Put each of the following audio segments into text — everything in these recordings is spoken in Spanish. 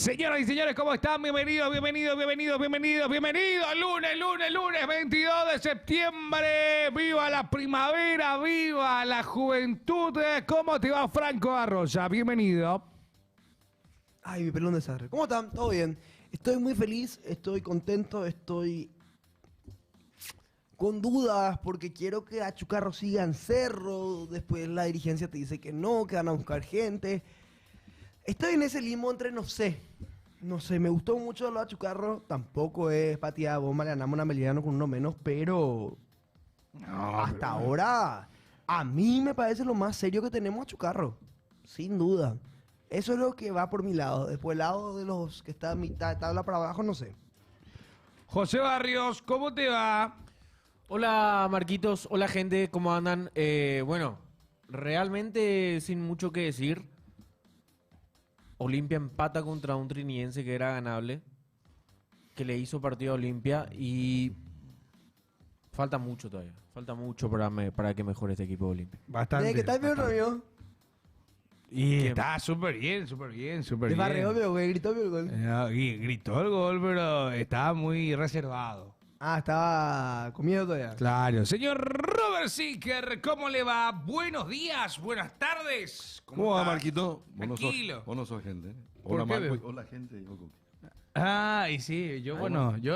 Señoras y señores, ¿cómo están? Bienvenidos al lunes 22 de septiembre. ¡Viva la primavera! ¡Viva la juventud! ¿Cómo te va, Franco Arroya? Bienvenido. Ay, mi pelón de desastre. ¿Cómo están? ¿Todo bien? Estoy muy feliz, estoy contento, estoy con dudas porque quiero que Achucarro siga en Cerro. Después la dirigencia te dice que no, que van a buscar gente. Estoy en ese limbo entre no sé, me gustó mucho lo de Achucarro. Tampoco es pateada bomba, le ganamos a Meliano con uno menos, pero hasta ahora a mí me parece lo más serio que tenemos a Achucarro, sin duda. Eso es lo que va por mi lado. Después el lado de los que está a mitad de tabla para abajo, no sé. José Barrios, ¿cómo te va? Hola Marquitos, hola gente, ¿cómo andan? Bueno, realmente sin mucho que decir, Olimpia empata contra un triniense que era ganable, que le hizo partido a Olimpia y falta mucho todavía, falta mucho para que mejore este equipo de Olimpia. Bastante. ¿De qué tal, mi Ramiro? Y está súper bien. De barrio, güey, gritó el gol. Y gritó el gol, pero estaba muy reservado. Ah, estaba comiendo todavía. Claro. Señor Robert Sicker, ¿cómo le va? Buenos días, buenas tardes. ¿Cómo va, estás? Marquito? Tranquilo. Vos no sos gente. ¿Eh? ¿Por Hola, qué, Marco. bebé? Hola, gente. Yo, Coqui. Ah, y sí, yo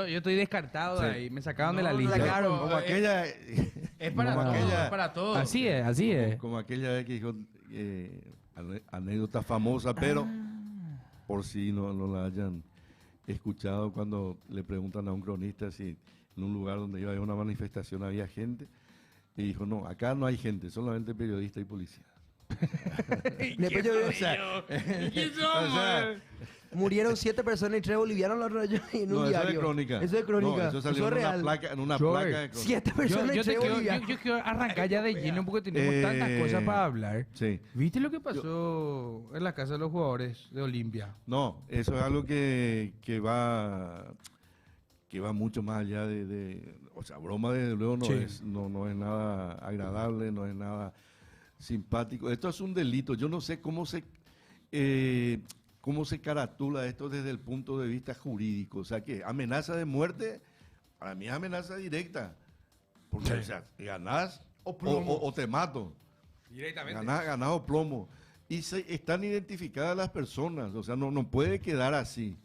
estoy descartado de Sí. ahí, me sacaron de la No, lista. sacaron. Como aquella. Es para como todos, aquella- es para todos. Así es. Como aquella vez que dijo. Anécdota famosa, pero. Por si no la hayan escuchado, cuando le preguntan a un cronista si en un lugar donde iba a haber una manifestación había gente. Y dijo: no, acá no hay gente, solamente periodistas y policías. Después yo veo, ¿Qué somos? O sea, murieron 7 personas y 3 bolivianos los rollos en un no, eso diario. es crónica. Eso es crónica. No, eso salió es en una real. placa, en una Yo, placa de crónica. 7 personas y 3 bolivianos. Yo quiero arrancar ya de lleno porque tenemos tantas cosas para hablar. Sí. ¿Viste lo que pasó en la casa de los jugadores de Olimpia? No, eso es algo que va mucho más allá o sea, broma desde luego no Sí. no es nada agradable, no es nada simpático. Esto es un delito. Yo no sé cómo se caratula esto desde el punto de vista jurídico. O sea, que amenaza de muerte, para mí es amenaza directa. Porque, o sea, ganás o te mato. Directamente. Ganás o plomo. Y están identificadas las personas. O sea, no puede quedar así.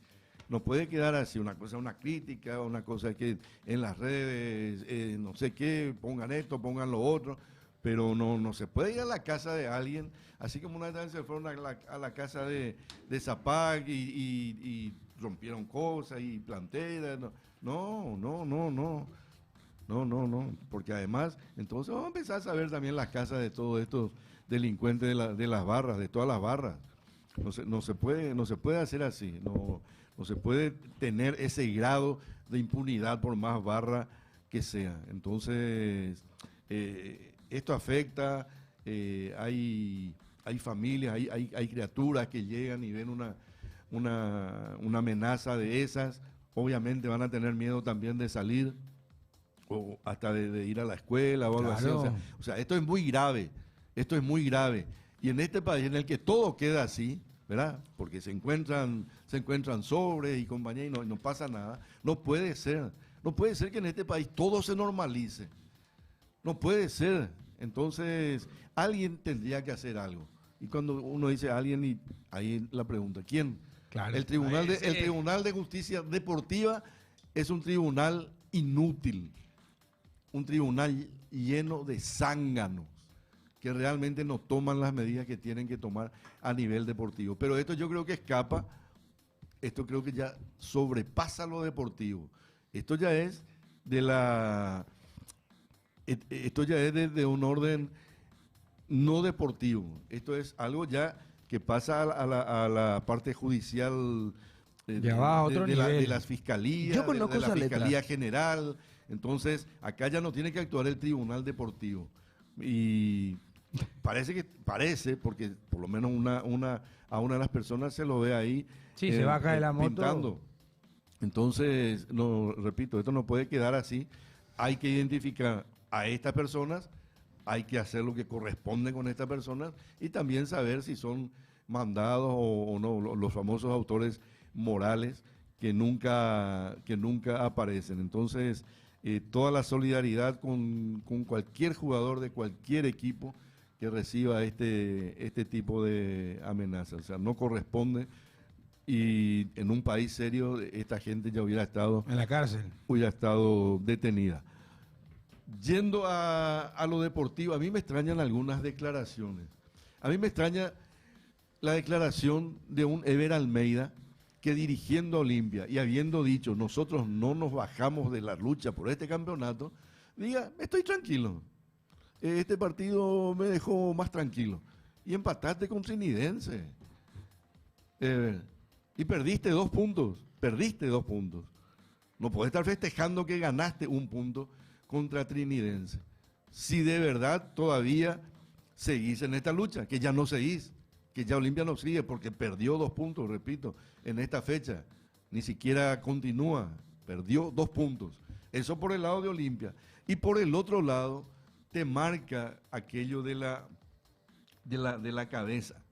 No puede quedar así. Una cosa, una crítica, una cosa que en las redes, no sé qué, pongan esto, pongan lo otro. Pero no se puede ir a la casa de alguien, así como una vez se fueron a la casa de Zapac y rompieron cosas y planteras. No, porque además, entonces vamos a empezar a saber también las casas de todos estos delincuentes de las barras, de todas las barras. No se puede hacer así, no se puede tener ese grado de impunidad por más barra que sea. Entonces, esto afecta, hay familias, hay criaturas que llegan y ven una amenaza de esas, obviamente van a tener miedo también de salir o hasta de ir a la escuela o algo así. Claro. O sea, esto es muy grave, y en este país en el que todo queda así, ¿verdad? Porque se encuentran sobres y compañía y no pasa nada, no puede ser que en este país todo se normalice. No puede ser. Entonces, alguien tendría que hacer algo. Y cuando uno dice alguien, y ahí la pregunta, ¿quién? Claro. El Tribunal de Justicia Deportiva es un tribunal inútil, un tribunal lleno de zánganos que realmente no toman las medidas que tienen que tomar a nivel deportivo. Pero esto yo creo que esto creo que ya sobrepasa lo deportivo. Esto ya es de un orden no deportivo. Esto es algo ya que pasa a la parte judicial Ya va a otro nivel. de las fiscalías, Yo conozco de la esa Fiscalía letra. General. Entonces, acá ya no tiene que actuar el Tribunal Deportivo. Y parece, porque por lo menos a una de las personas se lo ve ahí. Sí, se baja de la moto. Pintando. Entonces, repito, esto no puede quedar así. Hay que identificar a estas personas, hay que hacer lo que corresponde con estas personas y también saber si son mandados o no, los famosos autores morales que nunca aparecen. Entonces, toda la solidaridad con cualquier jugador de cualquier equipo que reciba este tipo de amenazas. O sea, no corresponde, y en un país serio esta gente ya hubiera estado En la cárcel. detenida. Yendo a lo deportivo, a mí me extrañan algunas declaraciones. A mí me extraña la declaración de un Ever Almeida que, dirigiendo a Olimpia y habiendo dicho nosotros no nos bajamos de la lucha por este campeonato, diga, estoy tranquilo. Este partido me dejó más tranquilo. Y empataste con Trinidense. Y perdiste 2 puntos. No podés estar festejando que ganaste 1 punto contra Trinidense. Si de verdad todavía seguís en esta lucha, que ya no seguís, que ya Olimpia no sigue porque perdió 2 puntos, repito, en esta fecha. Ni siquiera continúa, perdió 2 puntos. Eso por el lado de Olimpia. Y por el otro lado, te marca aquello de la cabeza.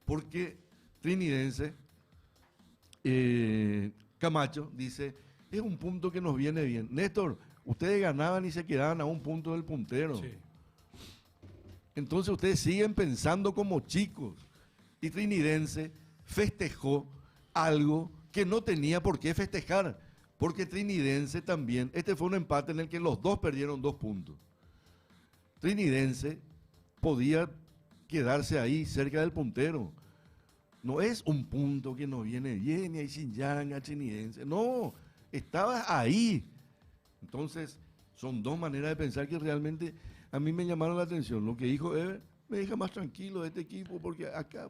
Porque Trinidense, Camacho dice, es un punto que nos viene bien. Néstor, ustedes ganaban y se quedaban a 1 punto del puntero. Sí. Entonces ustedes siguen pensando como chicos. Y Trinidense festejó algo que no tenía por qué festejar. Porque Trinidense también, este fue un empate en el que los dos perdieron 2 puntos. Trinidense podía quedarse ahí cerca del puntero. No es 1 punto que nos viene bien y ahí sin llanga Trinidense. No, estabas ahí. Entonces, son 2 maneras de pensar que realmente a mí me llamaron la atención. Lo que dijo Ever me deja más tranquilo de este equipo porque acá.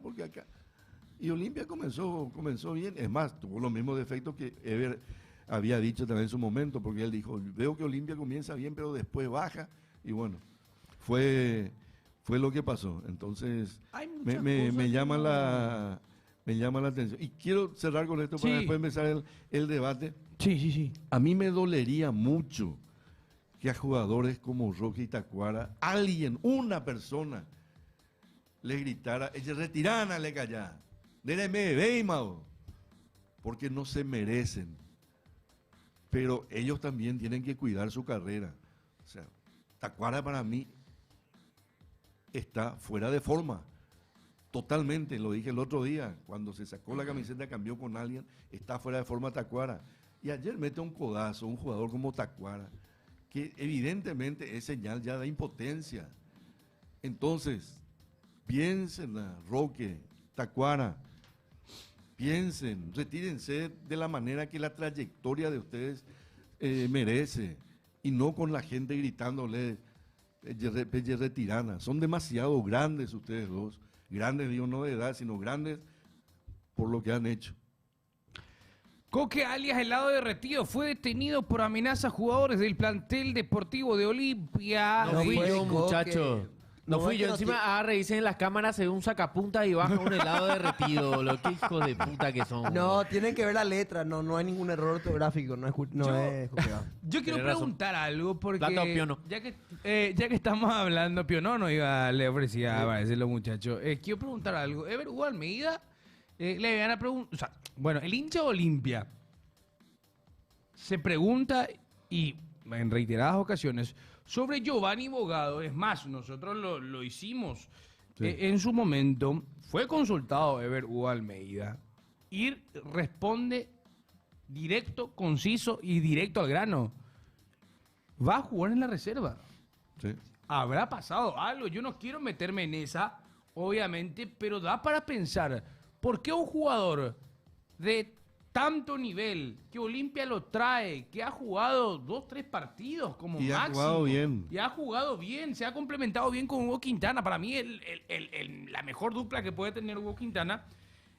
Y Olimpia comenzó bien. Es más, tuvo los mismos defectos que Ever había dicho también en su momento, porque él dijo, veo que Olimpia comienza bien, pero después baja. Y bueno, fue lo que pasó. Entonces, me llama la atención. Y quiero cerrar con esto para Sí. después empezar el debate. Sí. A mí me dolería mucho que a jugadores como Roque y Tacuara, una persona, les gritara, retirana le callá, déjeme veimao, porque no se merecen. Pero ellos también tienen que cuidar su carrera. O sea, Tacuara para mí está fuera de forma. Totalmente, lo dije el otro día, cuando se sacó la camiseta, cambió con alguien, está fuera de forma Tacuara. Y ayer mete un codazo, un jugador como Tacuara, que evidentemente es señal ya de impotencia. Entonces, piensen, Roque, Tacuara, piensen, retírense de la manera que la trayectoria de ustedes merece, y no con la gente gritándole retirana. Son demasiado grandes ustedes dos. Grandes, digo, no de edad, sino grandes por lo que han hecho. Coque, alias Helado Derretido, fue detenido por amenaza a jugadores del plantel deportivo de Olimpia. No fui fue yo, Coque. muchacho. No fui es yo. que no Encima, revisen en las cámaras, se ve un sacapunta y baja un helado derretido. Lo que hijos de puta que son. No, tienen que ver la letra, no hay ningún error ortográfico, no es copiado. Yo quiero Tenés razón. preguntar algo porque Plata o Piono. ya que estamos hablando, Piono no iba, le ofrecía a decirlo, muchachos. Quiero preguntar algo. Ever Hugo Almeida le van a preguntar, o sea, bueno, el hincha de Olimpia se pregunta y en reiteradas ocasiones sobre Giovanni Bogado. Es más, nosotros lo hicimos en su momento. Fue consultado Ever Hugo Almeida y responde directo, conciso y directo al grano. Va a jugar en la reserva. ¿Sí? Habrá pasado algo. Yo no quiero meterme en esa, obviamente, pero da para pensar, ¿por qué un jugador de tanto nivel, que Olimpia lo trae, que ha jugado 2-3 partidos como Y máximo? ha jugado bien. Y ha jugado bien, se ha complementado bien con Hugo Quintana. Para mí, la mejor dupla que puede tener Hugo Quintana.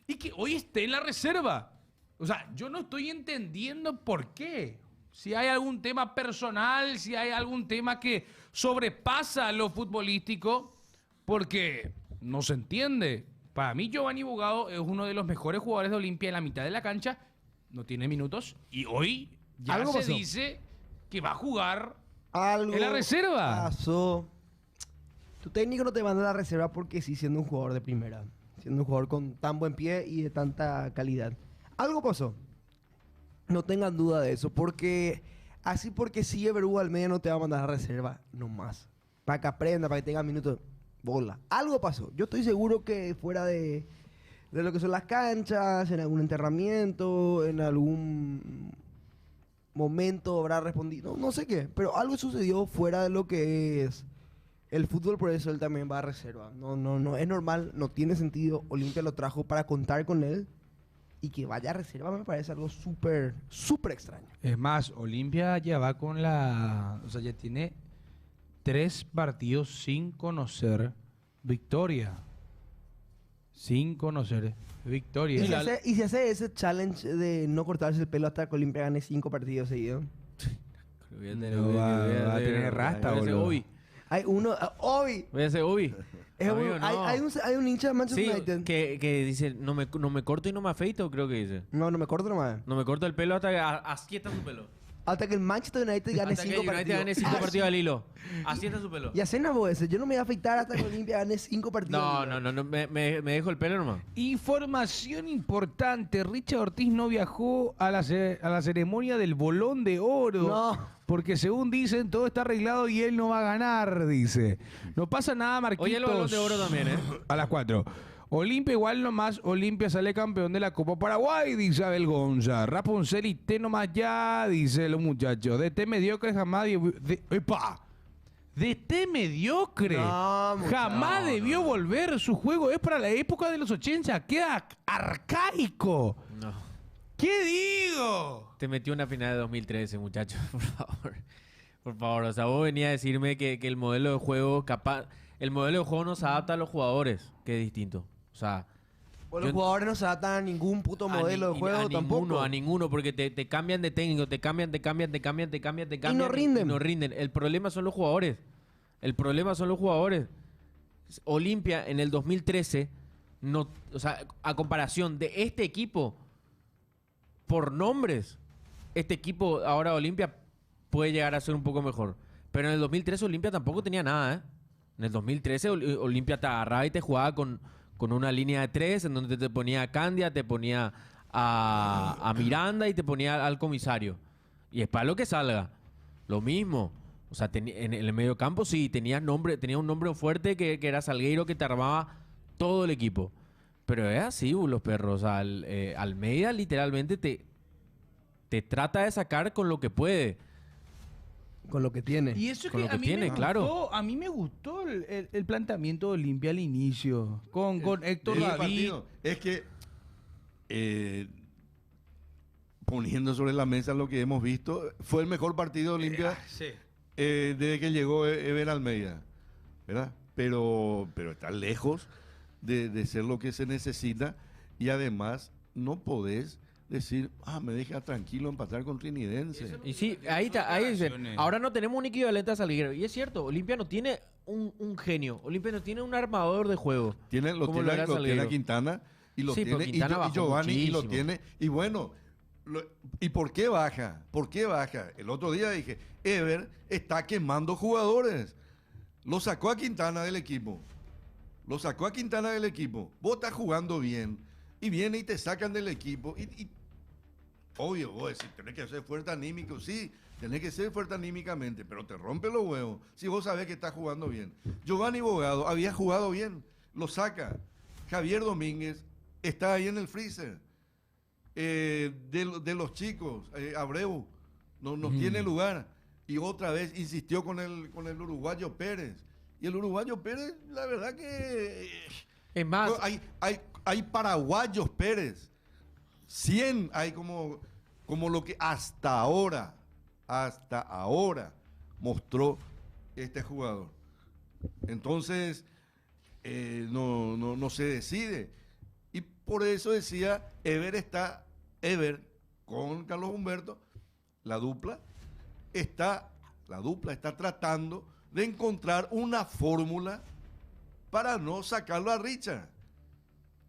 Y que hoy esté en la reserva. O sea, yo no estoy entendiendo por qué. Si hay algún tema personal, si hay algún tema que sobrepasa lo futbolístico, porque no se entiende. Para mí, Giovanni Bogado es uno de los mejores jugadores de Olimpia en la mitad de la cancha. No tiene minutos. Y hoy ya Algo se pasó. dice que va a jugar Algo en la reserva. pasó. Tu técnico no te manda a la reserva porque sí, siendo un jugador de primera. Siendo un jugador con tan buen pie y de tanta calidad. Algo pasó. No tengan duda de eso, porque sí, Ever Hugo Almeida no te va a mandar a reserva nomás. Para que aprenda, para que tenga minutos. Bola. Algo pasó. Yo estoy seguro que fuera de lo que son las canchas, en algún enterramiento, en algún momento habrá respondido. No sé qué, pero algo sucedió fuera de lo que es el fútbol, por eso él también va a reserva. No, es normal, no tiene sentido. Olimpia lo trajo para contar con él. Y que vaya a reserva me parece algo súper, súper extraño. Es más, Olimpia ya va con o sea, ya tiene 3 partidos sin conocer victoria. Sin conocer victoria. Y si hace ese challenge de no cortarse el pelo hasta que Olimpia gane 5 partidos seguidos. No va a tener rasta, boludo. Hay uno, Obi. Voy a hacer Obi. Amigo, no. hay un hincha de Manchester Sí, United. que dice, no me corto y no me afeito, creo que dice. No me corto nomás. No me corto el pelo hasta que así está su pelo. Hasta que el Manchester United gane Hasta que 5 el United partidos. gane 5 partidos al hilo. Así está su pelo. Y hacen a ese. Yo no me voy a afeitar hasta que Olimpia gane 5 partidos. No, me dejo el pelo nomás. Información importante. Richard Ortiz no viajó a la ceremonia del Bolón de Oro. No. Porque según dicen, todo está arreglado y él no va a ganar, dice. No pasa nada, Marquitos. Oye, el Bolón de Oro también, ¿eh? A las 4. Olimpia igual nomás, Olimpia sale campeón de la Copa Paraguay, dice Abel Gonza. Rapunzel y T nomás ya, dice los muchachos. De T mediocre jamás... ¡Epa! De T mediocre. No, jamás debió volver. Su juego es para la época de los 80. Queda arcaico. No. ¿Qué digo? Te metió una final de 2013, muchachos, por favor. Por favor, o sea, vos venías a decirme que el modelo de juego el modelo de juego no se adapta a los jugadores, que es distinto. O sea, Los jugadores no se adaptan a ningún puto modelo de juego tampoco. A ninguno, porque te cambian de técnico, te cambian. Y no rinden. Y no rinden. El problema son los jugadores. Olimpia en el 2013, no, o sea, a comparación de este equipo, por nombres, este equipo ahora Olimpia puede llegar a ser un poco mejor. Pero en el 2013 Olimpia tampoco tenía nada, ¿eh? En el 2013 Olimpia te agarraba y te jugaba con una línea de 3 en donde te ponía a Candia, te ponía a Miranda y te ponía al comisario. Y es para lo que salga. Lo mismo. O sea, en el medio campo sí, tenía un nombre fuerte que era Salgueiro, que te armaba todo el equipo. Pero es así, los perros. O sea, Almeida literalmente te trata de sacar con lo que puede. Con lo que tiene. Y eso es Con que lo que a mí tiene, me claro. gustó, a mí me gustó el planteamiento de Olimpia al inicio. Con Héctor El David. partido. Es que poniendo sobre la mesa lo que hemos visto, fue el mejor partido de Olimpia Sí. desde que llegó Ever Almeida, ¿verdad? Pero está lejos de ser lo que se necesita, y además no podés decir, me deja tranquilo empatar con Trinidense. Y sí, ahí está, ahí dice, Declaraciones. ahora no tenemos un equivalente a Salguero. Y es cierto, Olimpia no tiene un genio. Olimpia no tiene un armador de juego. Lo Como tiene, lo era lo tiene a Salguero. Quintana, y lo Sí, pero tiene, Quintana y bajó Giovanni, y lo muchísimo. tiene. Y bueno, ¿y por qué baja? ¿Por qué baja? El otro día dije, Ever está quemando jugadores. Lo sacó a Quintana del equipo. Vos estás jugando bien. Y viene y te sacan del equipo. Y obvio, vos decís, tenés que ser fuerte anímico. Sí, tenés que ser fuerte anímicamente, pero te rompe los huevos si vos sabés que estás jugando bien. Giovanni Bogado había jugado bien, lo saca. Javier Domínguez está ahí en el freezer. De los chicos, Abreu no tiene lugar. Y otra vez insistió con el uruguayo Pérez. Y el uruguayo Pérez, la verdad que... Es más, hay paraguayos Pérez. 100 hay como lo que hasta ahora mostró este jugador. Entonces, no se decide. Y por eso decía, Ever con Carlos Humberto, la dupla está tratando de encontrar una fórmula para no sacarlo a Richard.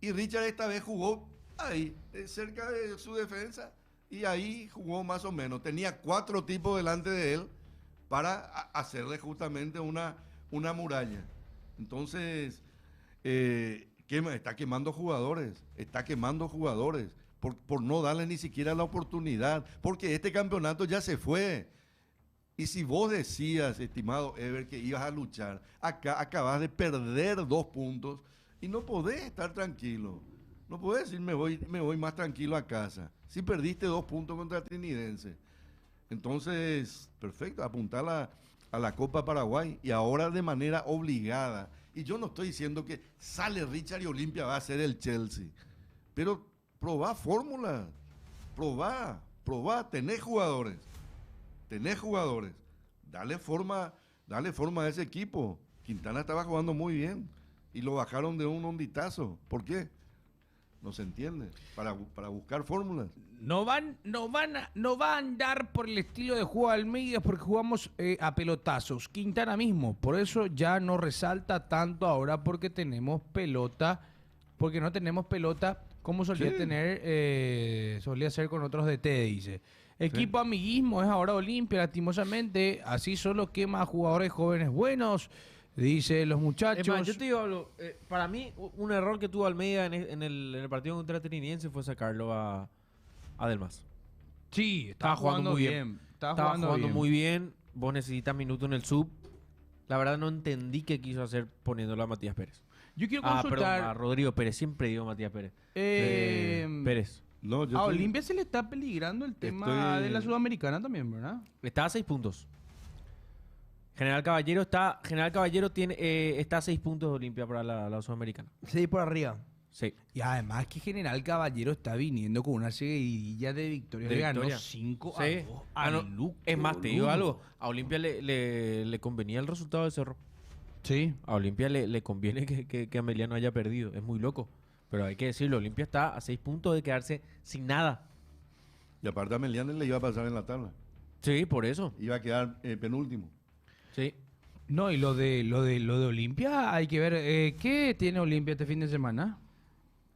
Y Richard esta vez jugó ahí, cerca de su defensa, y ahí jugó más o menos. Tenía 4 tipos delante de él para hacerle justamente una muralla. Entonces, está quemando jugadores, por no darle ni siquiera la oportunidad, porque este campeonato ya se fue. Y si vos decías, estimado Ever, que ibas a luchar, acá acabas de perder 2 puntos y no podés estar tranquilo. No podés decir me voy más tranquilo a casa. Si perdiste 2 puntos contra Trinidense. Entonces, perfecto, apuntar a la Copa Paraguay y ahora de manera obligada. Y yo no estoy diciendo que sale Richard y Olimpia va a ser el Chelsea. Pero probá fórmulas, probá, tenés jugadores, dale forma a ese equipo. Quintana estaba jugando muy bien y lo bajaron de un onditazo. ¿Por qué? No se entiende. Para buscar fórmulas. No va a andar por el estilo de juego de Almeida porque jugamos a pelotazos. Quintana mismo, por eso ya no resalta tanto ahora porque tenemos pelota, porque no tenemos pelota como solía tener, solía ser con otros DT, dice. Equipo amiguismo es ahora Olimpia, lastimosamente, así solo quema a jugadores jóvenes buenos, dice los muchachos. Es más, yo te digo algo, para mí un error que tuvo Almeida en el partido contra Trinidense fue sacarlo a Delmas. Sí, estaba jugando muy bien. Estaba jugando muy bien. Vos necesitas minutos en el sub. La verdad no entendí qué quiso hacer poniéndolo a Matías Pérez. Yo quiero Perdón, consultar. a Rodrigo Pérez. Siempre digo Matías Pérez. Pérez. No, yo A estoy- Olimpia se le está peligrando el tema Estoy- de la Sudamericana también, ¿verdad? Está a 6 puntos. General Caballero está a 6 puntos de Olimpia para la Sudamericana. Sí, por arriba. Sí. Y además que General Caballero está viniendo con una seguidilla de victorias. De Le ganó victoria. 5 Sí. a 2 a No, Luque, es más, te digo boludo. algo. A Olimpia le convenía el resultado de Cerro. Sí. A Olimpia le conviene que Amelia no haya perdido. Es muy loco. Pero hay que decirlo, Olimpia está a 6 puntos de quedarse sin nada. Y aparte a Melianes le iba a pasar en la tabla. Sí, por eso. Iba a quedar penúltimo. Sí. No, y lo de Olimpia hay que ver. ¿Qué tiene Olimpia este fin de semana?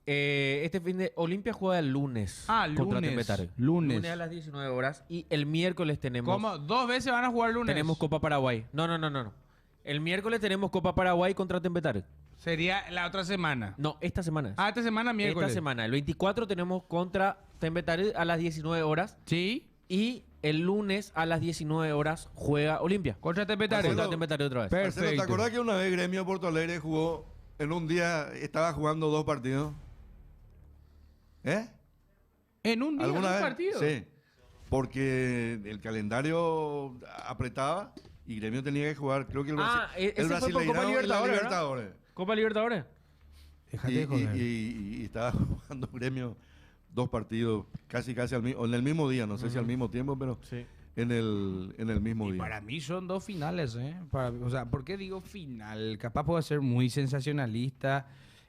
Este fin de Olimpia juega el lunes contra lunes. Tembetario. Lunes. A las 19 horas. Y el miércoles tenemos... ¿Cómo? 2 veces van a jugar lunes. Tenemos Copa Paraguay. No. El miércoles tenemos Copa Paraguay contra Tembetario. Sería la otra semana. No, esta semana. Ah, esta semana miércoles. Esta semana. El 24 tenemos contra Tembetario a las 19 horas. Sí. Y el lunes a las 19 horas juega Olimpia. Contra Tepetario. Contra Tembetario otra vez. Marcelo, ¿te Perfecto. acordás que una vez Gremio Porto Alegre jugó, en un día estaba jugando 2 partidos? ¿Eh? En un día, ¿Alguna un vez? partido. Sí. Porque el calendario apretaba y Gremio tenía que jugar, creo que el, ese fue por Copa Brasileirao y la Libertadores, Libertadores. Copa Libertadores. Déjate de joder. Y estaba jugando Gremio 2 partidos casi en el mismo día, no sé si al mismo tiempo, pero Sí. en el mismo Y día. para mí son 2 finales, ¿eh? O sea, ¿por qué digo final? Capaz puedo ser muy sensacionalista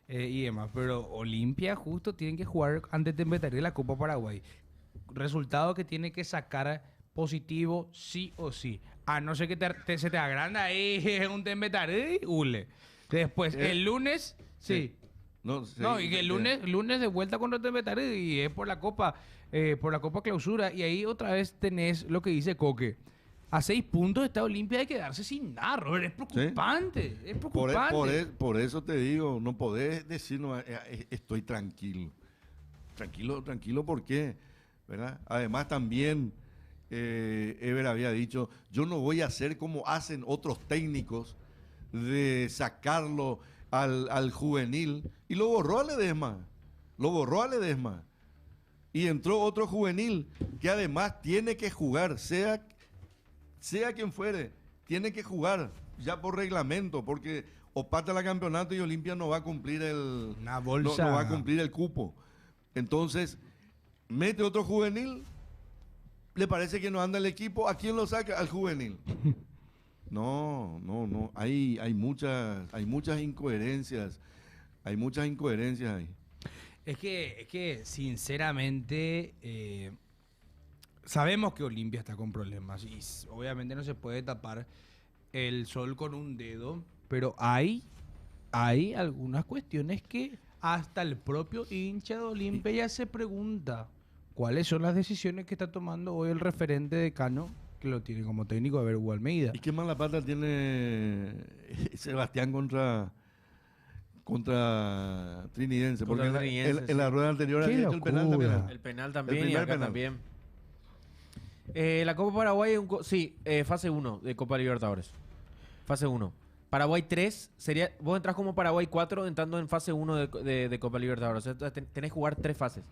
y demás, pero Olimpia justo tienen que jugar ante Tembetario la Copa Paraguay. Resultado que tiene que sacar positivo sí o sí. A no ser que se te agranda ahí un Tembetario y hule. Después, el lunes, sí. No, sí, No, y que el lunes de vuelta contra Tembetario y es por la Copa Clausura. Y ahí otra vez tenés lo que dice Coque. A 6 puntos está Olimpia de quedarse sin nada, Robert. Es preocupante. Es preocupante. Por eso te digo, no podés decir, no, estoy tranquilo. Tranquilo, ¿por qué? ¿Verdad? Además también, Ever había dicho, yo no voy a hacer como hacen otros técnicos de sacarlo al juvenil. Y lo borró a Ledesma. Y entró otro juvenil que además tiene que jugar, sea quien fuere, tiene que jugar ya por reglamento, porque o pata la campeonato y Olimpia no va a cumplir Una bolsa. no va a cumplir el cupo. Entonces, mete otro juvenil, le parece que no anda el equipo, ¿a quién lo saca? Al juvenil. No. Hay muchas incoherencias. Hay muchas incoherencias ahí. Es que sinceramente, sabemos que Olimpia está con problemas y obviamente no se puede tapar el sol con un dedo, pero hay algunas cuestiones que hasta el propio hincha de Olimpia ya se pregunta cuáles son las decisiones que está tomando hoy el referente decano, que lo tiene como técnico de Hugo Almeida. ¿Y qué mala pata tiene Sebastián contra contra Trinidense. Contra Porque Trinidense, en la sí. rueda anterior Qué había hecho el penal también. locura. El penal también y primer acá penal. también. La Copa Paraguay, fase 1 de Copa Libertadores. Fase 1. Paraguay 3 sería. Vos entrás como Paraguay 4 entrando en fase 1 de Copa Libertadores. O sea, tenés que jugar 3 fases.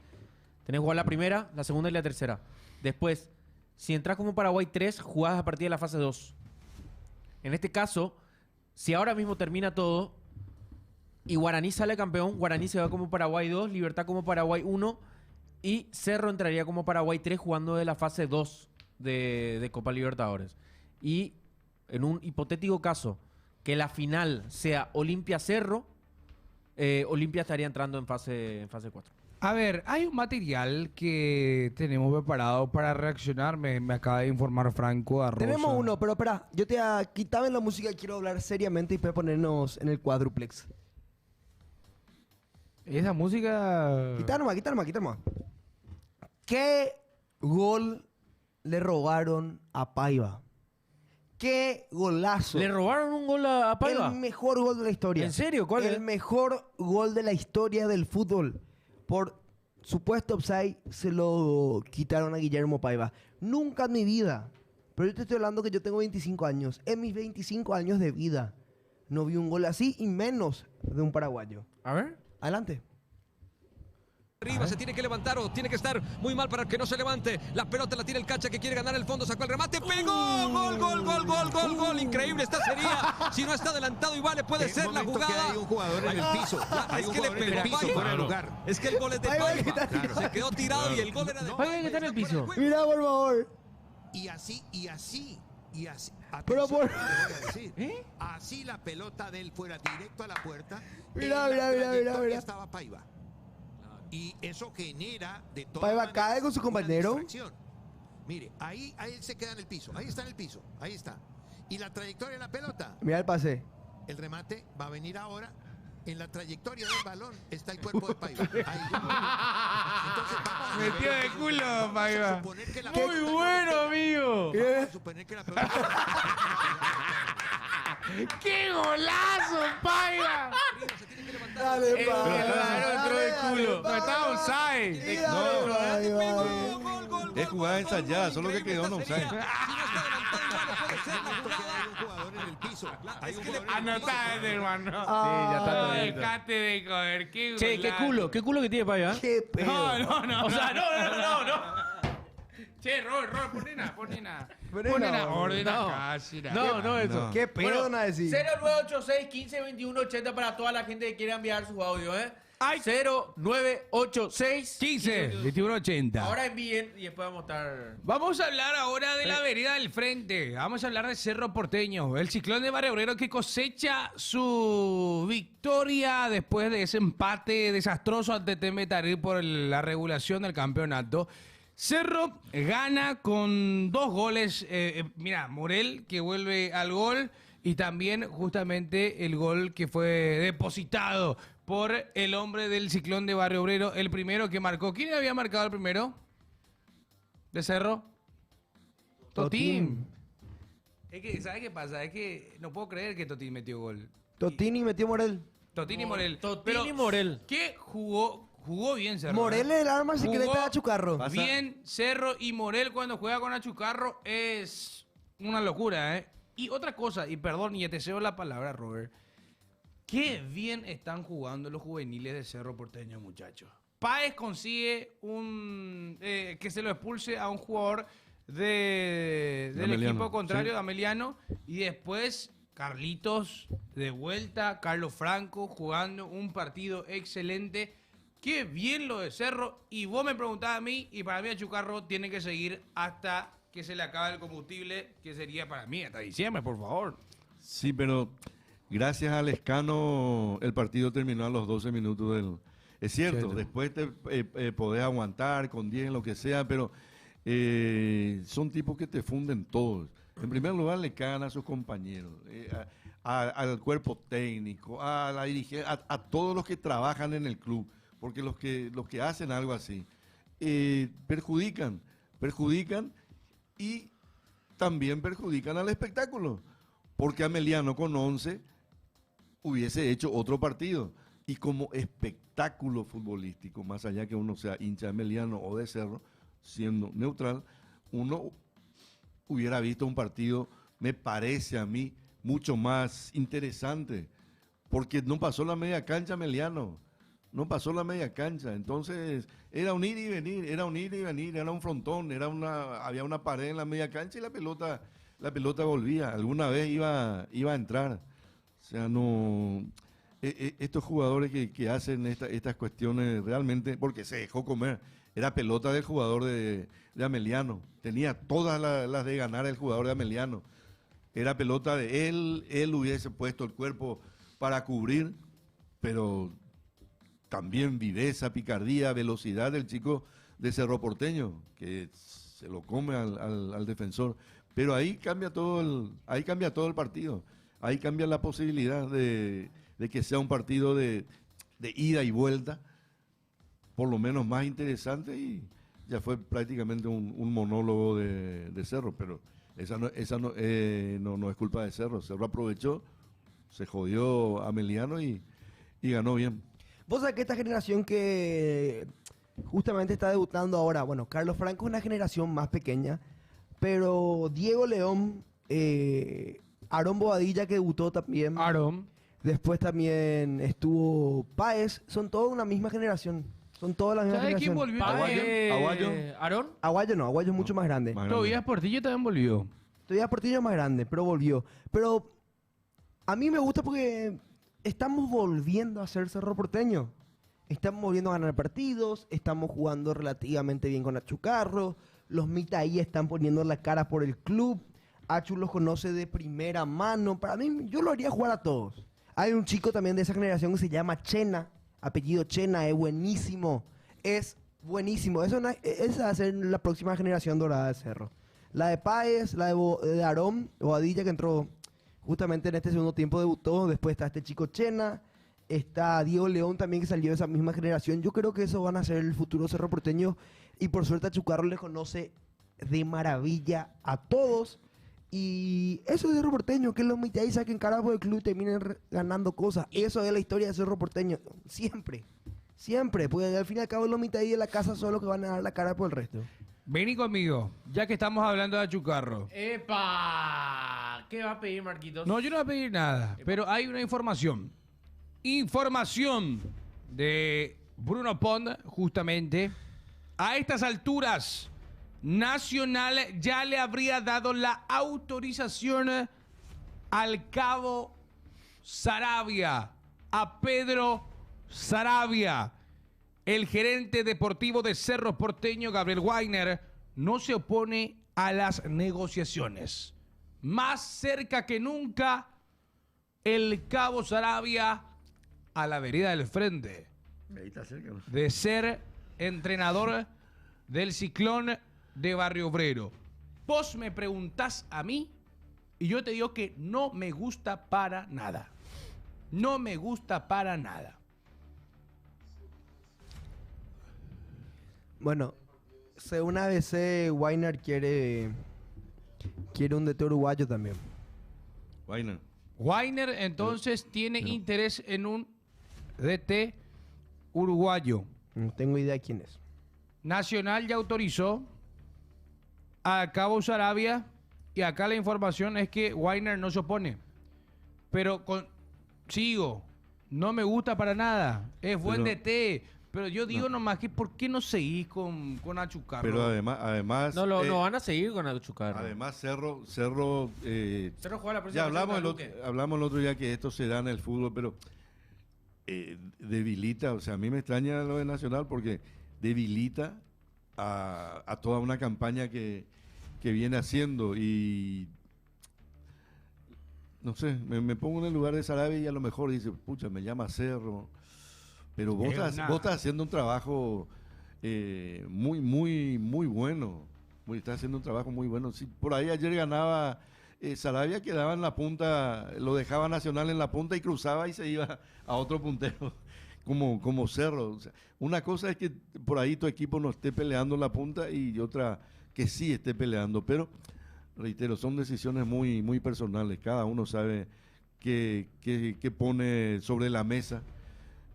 Tenés que jugar la primera, la segunda y la tercera. Después, si entras como Paraguay 3, jugás a partir de la fase 2. En este caso, si ahora mismo termina todo y Guaraní sale campeón, Guaraní se va como Paraguay 2, Libertad como Paraguay 1 y Cerro entraría como Paraguay 3 jugando de la fase 2 de Copa Libertadores. Y en un hipotético caso que la final sea Olimpia-Cerro, Olimpia estaría entrando en fase 4. A ver, hay un material que tenemos preparado para reaccionar. Me acaba de informar Franco Arroza. Tenemos uno, pero espera, yo te quitaba la música y quiero hablar seriamente y para ponernos en el cuádruplex. Esa música... Quita nomás. ¿Qué gol le robaron a Paiva? ¡Qué golazo! ¿Le robaron un gol a Paiva? El mejor gol de la historia. ¿En serio? ¿Cuál es? El mejor gol de la historia del fútbol. Por supuesto offside se lo quitaron a Guillermo Paiva. Nunca en mi vida, pero yo te estoy hablando que yo tengo 25 años. En mis 25 años de vida no vi un gol así y menos de un paraguayo. A ver. Adelante. Arriba se tiene que levantar o tiene que estar muy mal para que no se levante. La pelota la tiene el Cacha que quiere ganar el fondo. Sacó el remate. ¡Pegó! ¡Gol! Increíble. Esta sería. Si no está adelantado y vale, puede ser la jugada. Hay un jugador en el piso. Es que le pegó a Paiva. Es que el gol es de Paiva. Se quedó tirado y el gol era de Paiva que está en el piso. Mira, por favor. Y así. Pero Atención, por- te voy a decir. Así la pelota de él fuera directo a la puerta. Mira, en la mira. trayectoria estaba Paiva. Y eso genera de todas Paiva maneras cae con su una compañero. distracción. Mire, ahí se queda en el piso. Ahí está en el piso. Ahí está. Y la trayectoria de la pelota. Mira el pase. El remate va a venir ahora. En la trayectoria del balón está el cuerpo de Paiva. Ahí. Entonces vamos a Metió suponer- de culo, vamos a Paiva. suponer que la Muy pelota no bueno, le amigo. pega. Vamos a suponer que la pelota ¡Qué golazo, Paiva! Dale, entró de culo. No estaba offside. Es jugada ensayada, solo que quedó en offside. Si no está adelantado y vale, puede ser la jugada. hay un jugador en el piso. Hay un jugador en el piso. Anotate, hermano. ya está No, todito. dejate de coger. Qué Che, golazo. qué culo que tiene Paiva. Qué pedo. No. O sea, no. Che, Robert, pon nena. Ponena, Ordena no. casi. No, eso. Qué pedo van a decir. 0986 15 21 80 para toda la gente que quiera enviar sus audios, ¿eh? Ay. 0986 15, 21, 80. Ahora envíen y después vamos a estar. Vamos a hablar ahora de la vereda del frente. Vamos a hablar de Cerro Porteño. El Ciclón de Barrio Obrero que cosecha su victoria después de ese empate desastroso ante Temetaril por la regulación del campeonato. Cerro gana con 2 goles. Mira, Morel que vuelve al gol y también justamente el gol que fue depositado por el hombre del Ciclón de Barrio Obrero, el primero que marcó. ¿Quién había marcado el primero? ¿De Cerro? Totín. Es que, ¿sabes qué pasa? Es que no puedo creer que Totín metió gol. Totini metió Morel. Totín y Morel. Totín y Morel. ¿Qué jugó bien Cerro? Morel es el arma secreta Jugó de Achucarro. Pasa- bien Cerro y Morel cuando juega con Achucarro es una locura, ¿eh? Y otra cosa, y perdón, y te cedo la palabra, Robert. Qué bien están jugando los juveniles de Cerro Porteño, muchachos. Páez consigue que se lo expulse a un jugador del Ameliano, equipo contrario, sí. de Ameliano, y después Carlitos de vuelta, Carlos Franco jugando un partido excelente. Qué bien lo de Cerro. Y vos me preguntabas a mí, y para mí Achucarro tiene que seguir hasta que se le acabe el combustible, que sería para mí hasta diciembre, por favor. Sí, pero gracias al Escano el partido terminó a los 12 minutos del... Es cierto, Cierto. después te podés aguantar con 10, lo que sea, pero son tipos que te funden todos. En primer lugar, le cagan a sus compañeros, al cuerpo técnico, a la dirigencia, a todos los que trabajan en el club, porque los que hacen algo así perjudican y también perjudican al espectáculo, porque Ameliano con 11 hubiese hecho otro partido. y como espectáculo futbolístico, más allá que uno sea hincha de Meliano o de Cerro, siendo neutral, uno hubiera visto un partido, me parece a mí, mucho más interesante, porque no pasó la media cancha Meliano, no pasó la media cancha, entonces era un ir y venir, era un frontón, había una pared en la media cancha y la pelota volvía, alguna vez iba a entrar. O sea, no, estos jugadores que hacen estas cuestiones realmente, porque se dejó comer, era pelota del jugador de Ameliano, tenía todas las de ganar el jugador de Ameliano, era pelota de él hubiese puesto el cuerpo para cubrir, pero también viveza, picardía, velocidad del chico de Cerro Porteño, que se lo come al defensor. Pero ahí cambia todo el partido. Ahí cambia la posibilidad de que sea un partido de ida y vuelta, por lo menos más interesante, y ya fue prácticamente un monólogo de Cerro, pero esa no es culpa de Cerro. Cerro aprovechó, se jodió a Meliano y ganó bien. Vos sabés que esta generación que justamente está debutando ahora, bueno, Carlos Franco es una generación más pequeña, pero Diego León, Aarón Bobadilla que debutó también, Aaron. después también estuvo Páez, son toda una misma generación, son todas la misma ¿Sabes quién generación. volvió? Aguayo. ¿Aarón? Aguayo es mucho más grande. Más grande. Tobías Portillo también volvió. Todavía Portillo es más grande, pero volvió. Pero a mí me gusta porque estamos volviendo a ser Cerro Porteño. Estamos volviendo a ganar partidos, estamos jugando relativamente bien con Achucarro, los Mitaí están poniendo la cara por el club, Achu los conoce de primera mano. Para mí, yo lo haría jugar a todos. Hay un chico también de esa generación que se llama Chena, apellido Chena, es buenísimo. Es buenísimo. Esa va a ser la próxima generación dorada de Cerro. La de Páez, la de Aarón, Bobadilla, que entró justamente en este segundo tiempo, debutó. Después está este chico Chena. Está Diego León también, que salió de esa misma generación. Yo creo que eso van a ser el futuro Cerro Porteño. Y por suerte Achucarro le conoce de maravilla a todos. Y eso es Cerro Porteño, que los Mitaí saquen carajo del club y terminen ganando cosas. Eso es la historia de Cerro Porteño. Siempre. Siempre. Porque al fin y al cabo los Mitaí de la casa son los que van a dar la cara por el resto. Vení conmigo, ya que estamos hablando de Achucarro. ¡Epa! ¿Qué va a pedir, Marquitos? No, yo no voy a pedir nada, pero hay una información. Información de Bruno Pond, justamente. A estas alturas, Nacional ya le habría dado la autorización al cabo Saravia, a Pedro Saravia. El gerente deportivo de Cerro Porteño, Gabriel Weiner, no se opone a las negociaciones. Más cerca que nunca, el cabo Saravia a la vereda del frente Ahí está cerca, ¿no? de ser entrenador del Ciclón de Barrio Obrero. Vos me preguntás a mí y yo te digo que no me gusta para nada. No me gusta para nada. Bueno, según ABC, Weiner quiere un DT uruguayo también. Vaina. Weiner entonces tiene interés en un DT uruguayo. No tengo idea quién es. Nacional ya autorizó a Cabo Saravia y acá la información es que Weiner no se opone. Pero sigo, no me gusta para nada. Es buen Pero- DT, pero yo digo nomás que ¿por qué no seguís con Achucarro? Pero además No van a seguir con Achucarro. además Cerro Cerro juega la próxima ya fecha hablamos contra Luque. hablamos el otro día que esto se da en el fútbol, pero debilita, o sea, a mí me extraña lo de Nacional porque debilita a toda una campaña que viene haciendo y no sé, me pongo en el lugar de Sarabia y a lo mejor dice, pucha, me llama Cerro, pero vos estás haciendo un trabajo muy bueno, estás haciendo un trabajo muy bueno. Si por ahí ayer ganaba Sarabia, quedaba en la punta, lo dejaba Nacional en la punta y cruzaba y se iba a otro puntero como Cerro. O sea, una cosa es que por ahí tu equipo no esté peleando en la punta y otra que sí esté peleando, pero reitero, son decisiones muy personales. Cada uno sabe qué pone sobre la mesa,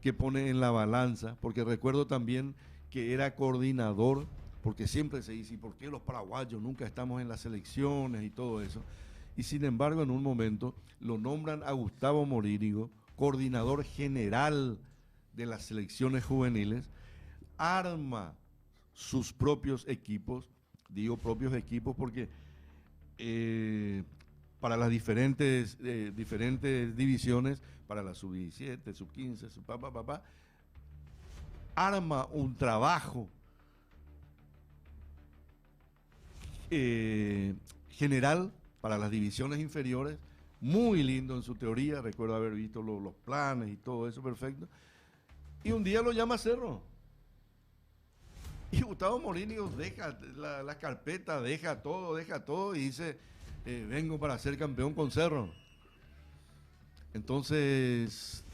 que pone en la balanza, porque recuerdo también que era coordinador, porque siempre se dice, ¿y por qué los paraguayos nunca estamos en las selecciones y todo eso? Y sin embargo, en un momento lo nombran a Gustavo Morínigo, coordinador general de las selecciones juveniles, arma sus propios equipos, digo propios equipos porque para las diferentes divisiones, para la sub-17, sub-15, arma un trabajo general para las divisiones inferiores, muy lindo en su teoría, recuerdo haber visto los planes y todo eso perfecto, y un día lo llama Cerro. Y Gustavo Morínigo deja la carpeta, deja todo y dice, vengo para ser campeón con Cerro. Entonces,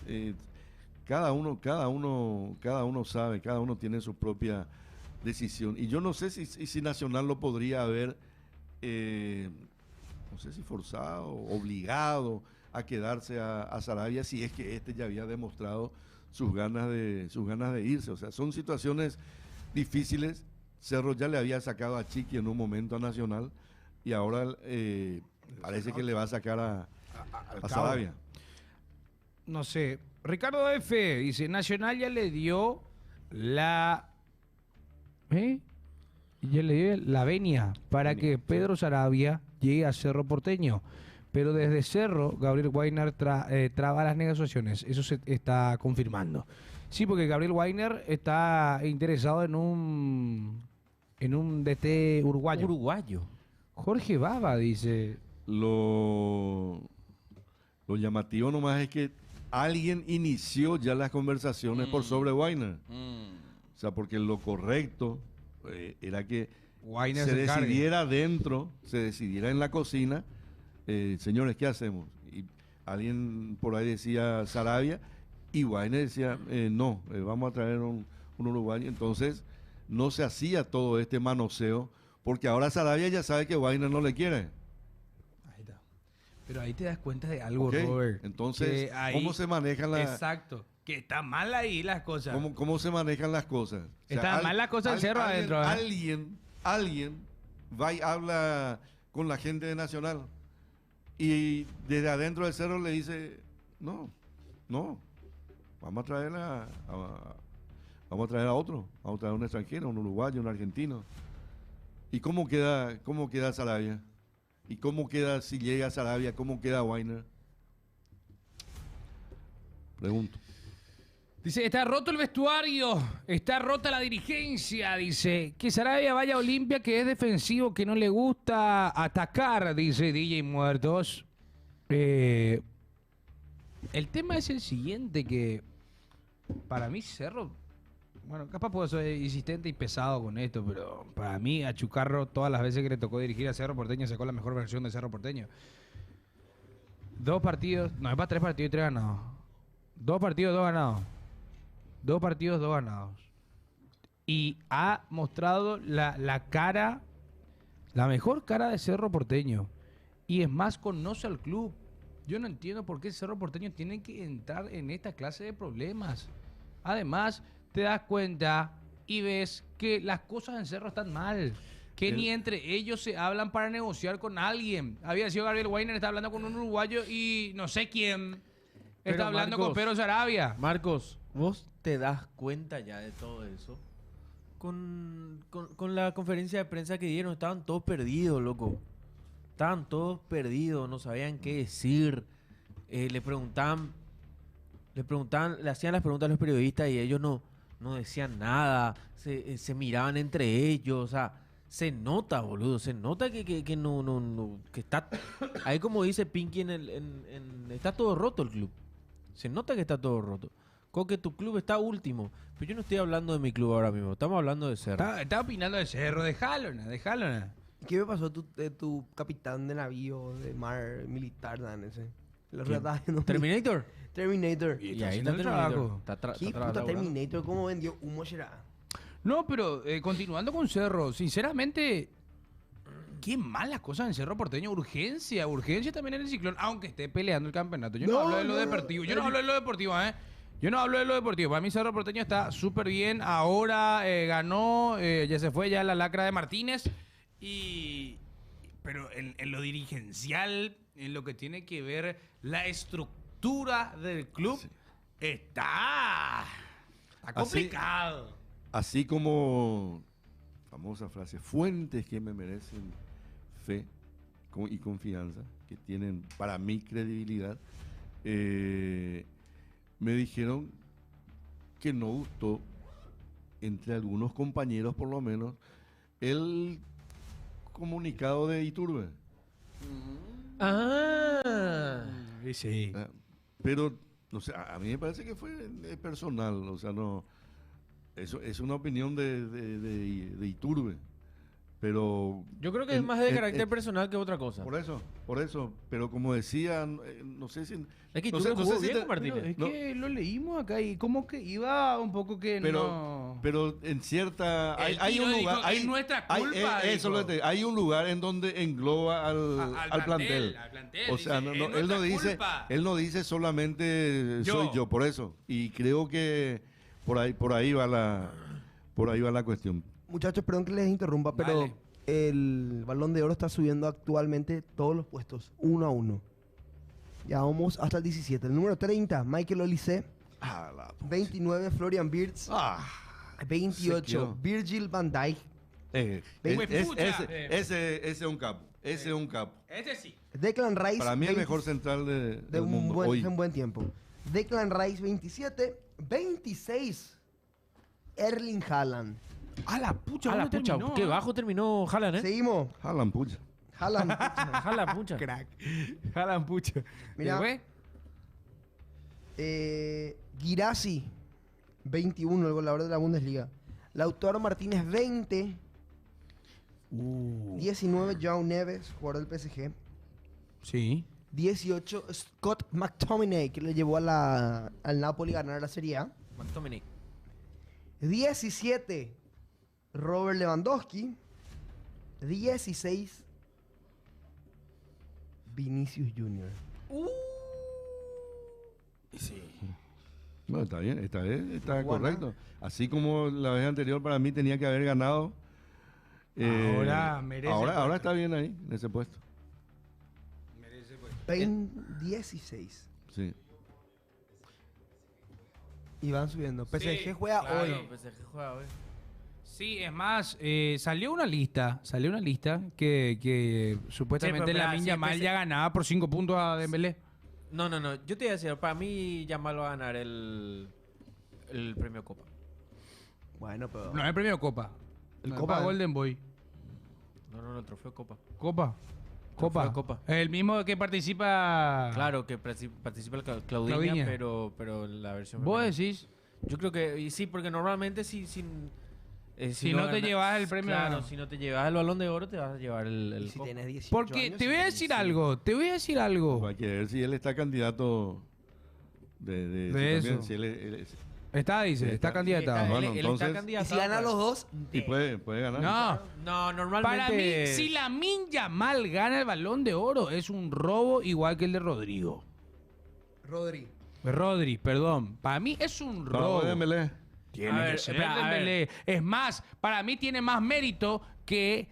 cada uno sabe, cada uno tiene su propia decisión. Y yo no sé si Nacional lo podría haber, no sé si forzado, obligado a quedarse a Saravia, si es que este ya había demostrado sus ganas de irse. O sea, son situaciones difíciles. Cerro ya le había sacado a Chiqui en un momento a Nacional y ahora parece que le va a sacar a Saravia. No sé. Ricardo F. dice, Nacional ya le dio la... Ya le dio la venia para que Pedro Saravia llegue a Cerro Porteño. Pero desde Cerro, Gabriel Weiner traba las negociaciones. Eso se está confirmando. Sí, porque Gabriel Weiner está interesado en un DT uruguayo. Uruguayo. Jorge Baba dice... Lo llamativo nomás es que alguien inició ya las conversaciones por sobre Weiner. O sea, porque lo correcto era que Weiner se encargue. decidiera dentro, se decidiera en la cocina, señores, ¿qué hacemos? Y alguien por ahí decía Saravia, y Weiner decía, no, vamos a traer un uruguayo. Entonces, no se hacía todo este manoseo, porque ahora Saravia ya sabe que Weiner no le quiere. Ahí está. Pero ahí te das cuenta de algo, ¿Ok? Robert. Entonces, que ahí- ¿cómo se manejan las... Exacto. Que está mal ahí las cosas. ¿Cómo se manejan las cosas? Está mal la cosa del Cerro adentro, ¿eh? Alguien va y habla con la gente de Nacional y desde adentro del Cerro le dice, no, vamos a traer vamos a traer a otro, vamos a traer a un extranjero, un uruguayo, un argentino. ¿Y cómo queda Saravia? ¿Y cómo queda, si llega Saravia, cómo queda Weiner? Pregunto. Dice, está roto el vestuario, está rota la dirigencia, dice. Que Saravia vaya a Olimpia, que es defensivo, que no le gusta atacar, dice DJ Muertos. El tema es el siguiente, que para mí Cerro, bueno, capaz puedo ser insistente y pesado con esto, pero para mí a Chucarro, todas las veces que le tocó dirigir a Cerro Porteño, sacó la mejor versión de Cerro Porteño. 2 partidos, no, es para 3 partidos y 3 ganados. 2 partidos, 2 ganados. 2 partidos, 2 ganados. Y ha mostrado la cara, la mejor cara de Cerro Porteño. Y es más, conoce al club. Yo no entiendo por qué Cerro Porteño tiene que entrar en esta clase de problemas. Además, te das cuenta y ves que las cosas en Cerro están mal. Que ni entre ellos se hablan para negociar con alguien. Había sido Gabriel Weiner, está hablando con un uruguayo y no sé quién. Pero Está hablando Marcos, con Pedro Saravia. Marcos, ¿vos te das cuenta ya de todo eso? Con la conferencia de prensa que dieron, estaban todos perdidos, loco. Estaban todos perdidos, no sabían qué decir. Le preguntaban, le hacían las preguntas a los periodistas y ellos no decían nada. Se miraban entre ellos, o sea, se nota, boludo, se nota que no, que está, ahí como dice Pinky está todo roto el club. Se nota que está todo roto. Con que tu club está último. Pero yo no estoy hablando de mi club ahora mismo. Estamos hablando de Cerro. Está opinando de Cerro, déjalo. ¿Qué me pasó de tu capitán de navío de mar militar, Dan, ese? Los ¿Quién? ratas en un- ¿Terminator? Terminator. Y Y está ahí haciendo está el Terminator. trabajo. Está ¿Qué puta laburando. Terminator? ¿Cómo vendió humo será? No, pero continuando con Cerro, sinceramente, qué malas cosas en Cerro Porteño. Urgencia también en el Ciclón, aunque esté peleando el campeonato. Yo no No, hablo de lo no, deportivo. Yo no hablo de lo deportivo, ¿eh? Yo no hablo de lo deportivo. Para mí Cerro Porteño está súper bien. Ahora ganó, ya se fue ya la lacra de Martínez. Pero en lo dirigencial, en lo que tiene que ver la estructura del club, Sí. está complicado. Así como, famosa frase, fuentes que me merecen fe y confianza, que tienen para mí credibilidad, me dijeron que no gustó, entre algunos compañeros por lo menos, el comunicado de Iturbe. Ah. Sí. Ah, Pero, no sé, a mí me parece que fue personal, o sea, no. Eso es una opinión de Iturbe. Pero. Yo creo que es más de carácter personal que otra cosa. Por eso. Pero como decía, no sé si. Es que no tú sé- no no jugó sé si bien te- con Martínez. Pero es No. que lo leímos acá y como que iba un poco que no... Pero en cierta. El Hay tiro un lugar. dijo, "Es nuestra hay- culpa", eso dijo. lo que hay un lugar en donde engloba al plantel. al plantel, O sea, dice, no, "Es él no nuestra dice, culpa". él no dice solamente Yo. soy yo, por eso. Y creo que por ahí va la cuestión. Muchachos, perdón que les interrumpa, pero Dale. el Balón de Oro está subiendo actualmente todos los puestos, 1 a 1. Ya vamos hasta el 17. El número 30, Michael Olise. 29, Florian Wirtz. 28, quedó. Virgil van Dijk. Pucha. Ese es un capo. Ese es un capo. Ese sí. Declan Rice. Para mí el 20 mejor central de del un mundo buen, hoy. en buen tiempo. Declan Rice, 27. 26, Erling Haaland. A la pucha, A la ¿dónde pucha, terminó, qué ah? bajo terminó Haaland, ¿eh? Seguimos. Haaland, pucha. Haaland. pucha. A la pucha. Crack. Jalan pucha. Mira. ¿Qué Guirassy, 21, el goleador de la Bundesliga. Lautaro Martínez, 20. 19, João Neves, jugador del PSG. Sí. 18, Scott McTominay, que le llevó al Napoli a ganar la Serie A. McTominay. 17, Robert Lewandowski. 16, Vinicius Junior. No, está bien, está Buena. correcto. Así como la vez anterior para mí tenía que haber ganado. Ahora merece Ahora puesto. está bien ahí, en ese puesto. 16. Sí. Y van subiendo. PSG Sí, juega claro. hoy. PSG juega hoy. Sí, es más, salió una lista que supuestamente Sí, pero la mira, Minya sí, Mal PSG ya ganaba por 5 puntos a Dembélé. No. Yo te iba a decir, para mí Yamal va a ganar el premio Copa. Bueno, pero. No, el premio Copa. El No, Copa, para ¿eh? Golden Boy. No, el trofeo Copa. Copa. Trofeo de Copa. El mismo que participa. Claro que participa el Claudinha, Claudinha. pero la versión Vos femenina. decís. Yo creo que y sí, porque normalmente si no te llevas el premio- Claro, si no te llevas el Balón de Oro, te vas a llevar Y el si Copa. tienes 18 Porque años, te voy a sí. decir algo. Te voy a decir algo. Hay que ver si él está candidato De si también, eso. si él- Está, dice, está Está- candidatado. Bueno, él entonces- está candidato. Y si ganan los dos, y puede ganar. No. No, normalmente. Para mí, si Lamine Yamal gana el Balón de Oro, es un robo igual que el de Rodrigo. Rodri, perdón. Para mí es un robo. Vamos, Dembélé. Tiene A que ver, ser espera, a Dembélé. Es más, para mí tiene más mérito que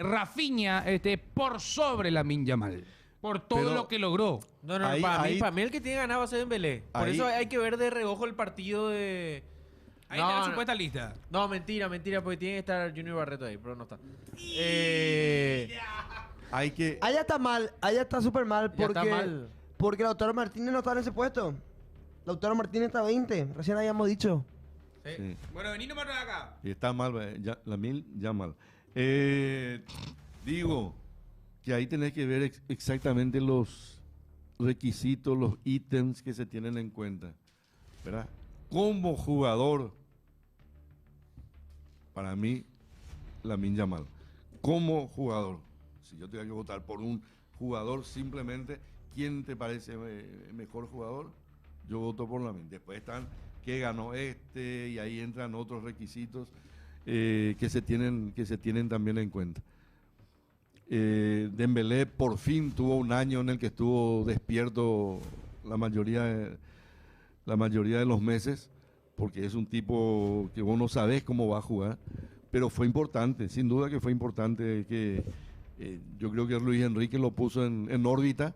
Rafinha por sobre Lamine Yamal. Por todo Pero- lo que logró. No, Ahí- para mí el que tiene ganado va a ser Dembélé. Por Ahí- eso hay que ver de reojo el partido de. Ahí No, está la no. supuesta lista. No, mentira, porque tiene que estar Junior Barreto ahí, pero no está. Hay que. allá está mal, allá está súper mal Ya porque, está mal. porque Lautaro Martínez no está en ese puesto. Lautaro Martínez está 20, recién habíamos dicho. Sí. Bueno, vení nomás de acá. Y está mal, Lamine Yamal. Digo que ahí tenés que ver exactamente los requisitos, los ítems que se tienen en cuenta. ¿Verdad? Como jugador, para mí, Lamine Yamal. Como jugador. Si yo tengo que votar por un jugador, simplemente, ¿quién te parece mejor jugador? Yo voto por Lamine. Después están que ganó y ahí entran otros requisitos que se tienen también en cuenta. Dembélé por fin tuvo un año en el que estuvo despierto la mayoría la mayoría de los meses, porque es un tipo que vos no sabés cómo va a jugar, pero fue importante, sin duda que fue importante que yo creo que Luis Enrique lo puso en órbita,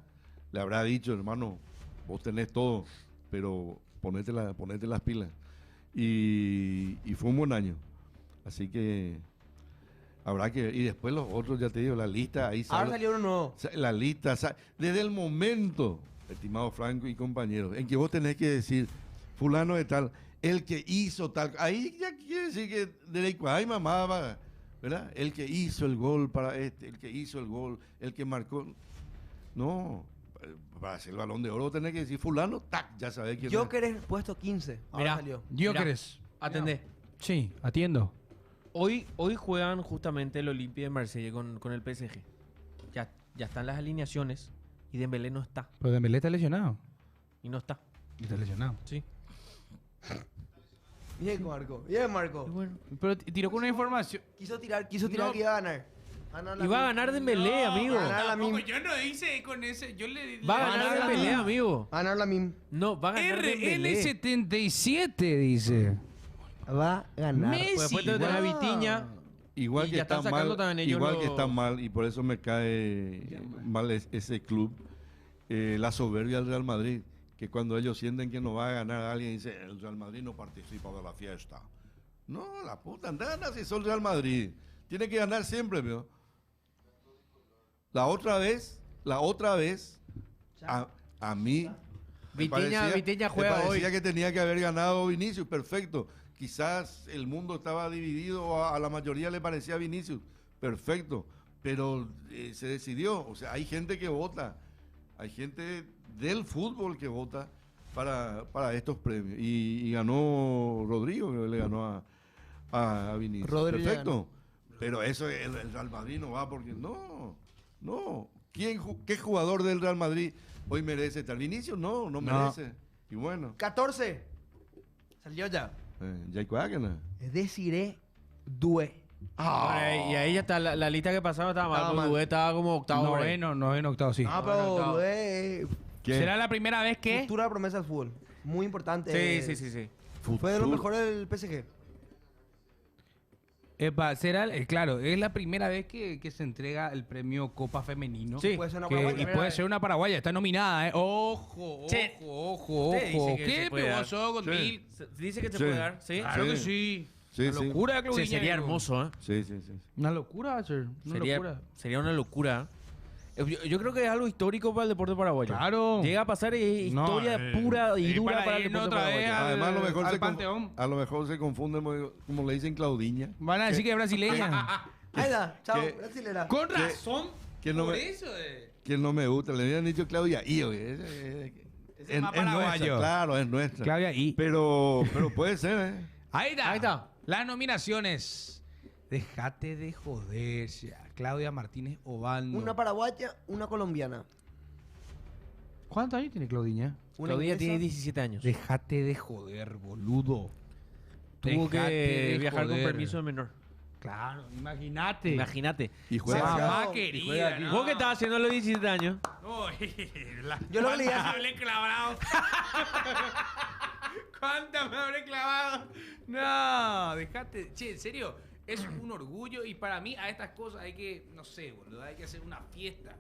le habrá dicho, hermano, vos tenés todo, pero ponete las pilas. Y fue un buen año, así que habrá que, y después los otros, ya te digo, la lista, ahí Ahora sale, salió uno nuevo. la lista, desde el momento, estimado Franco y compañeros, en que vos tenés que decir, fulano de tal, el que hizo tal, ahí ya quiere decir que de ay mamá, va, ¿verdad? El que hizo el gol para el que hizo el gol, el que marcó, no, para hacer el Balón de Oro tenés que decir fulano, tac, ya sabés quién es. Joker puesto 15. Ahora Mirá. salió. Jokeres. Atendé. Sí, atiendo. Hoy juegan justamente el Olimpia de Marsella con el PSG. Ya están las alineaciones y Dembélé no está. Pero Dembélé está lesionado. Y no está. Está lesionado. Sí. Bien, Marco. Bien, Marco. Y bueno. Pero tiró con una información. Quiso tirar No. que iba a ganar. Y va a ganar Dembélé, amigo. va a ganar la tampoco, mim. yo no hice con ese. Yo le Va a Va a ganar ganar Dembélé, la- amigo. Va a ganar la MIM. No, va a ganar Dembélé. RL77 dice. Va a ganar. Messi. Pues después te tenés a Vitinha. Igual Y que ya está están sacando mal, también ellos igual lo- que está mal, y por eso me cae mal ese club, la soberbia del Real Madrid, que cuando ellos sienten que no va a ganar alguien, dice, el Real Madrid no participa de la fiesta. No, la puta, anda si son Real Madrid. Tiene que ganar siempre, ¿vio? La otra vez, a mí... me Vitinha juega me parecía hoy. que tenía que haber ganado Vinicius, perfecto. Quizás el mundo estaba dividido, a la mayoría le parecía Vinicius, perfecto. Pero se decidió, o sea, hay gente que vota, hay gente del fútbol que vota para estos premios. Y ganó Rodrigo, que le ganó a Vinicius. Rodrigo Perfecto. Pero eso, el Real Madrid no va porque no. ¿Qué jugador del Real Madrid hoy merece estar? Vinicius no merece. Y bueno, 14. Salió ya. Jaico Águena. Desiree Due. Y ahí ya está. La lista que pasaba estaba mal. Estaba Porque mal. Dubé estaba como octavo. por ahí. Noveno, octavo, sí. Ah, Bueno, pero octavo. Due. ¿Será la primera vez que? Futura promesa del fútbol. Muy importante. Sí. Fue de los mejores del PSG. Epa, claro, es la primera vez que se entrega el premio Copa Femenino. Sí. Puede ser una Que- paraguaya. y puede ser una paraguaya, está nominada, ¿eh? Ojo. Usted dice que ¿Qué se puede dar. pasó con Sí. Mil? Dice que se Sí. puede dar, ¿sí? Claro que Sí. sí. Sí, Una sí. locura, Sí, Claudinha. sería hermoso, ¿eh? Sí. Una locura va a ser. Una locura. Sería una locura. Yo creo que es algo histórico para el deporte paraguayo. Claro. Llega a pasar y es No, historia pura y dura para el irnos deporte otra vez paraguayo. Además, al Panteón. a lo mejor se confunde como le dicen Claudiña. Van a decir que es brasileña. Ahí está. Chao. ¿Qué? Brasilera. Con razón. que no por me- eso. Que no me gusta, le habían dicho Claudia I. Ese es Es más nuestra, paraguayo. claro, es nuestra. Claudia I. Pero puede ser, ¿eh? Ahí está. Ahí está. Las nominaciones. Déjate de joder. Claudia Martínez Obando. Una paraguaya, una colombiana. ¿Cuántos años tiene Claudiña? Una Claudia inglesa. tiene 17 años. Déjate de joder, boludo. Tuvo Déjate que de viajar con joder. permiso de menor. Claro, imagínate. Imagínate. Y juega Sí, acá. Mamá no, querida. ¿no? ¿Vos qué estabas haciendo a los 17 años? Uy, Yo lo que le ¿cuántas dije- habré clavado? ¿Cuántas me habré clavado? No, déjate. Che, en serio, es un orgullo y para mí a estas cosas hay que, no sé, boludo, hay que hacer una fiesta.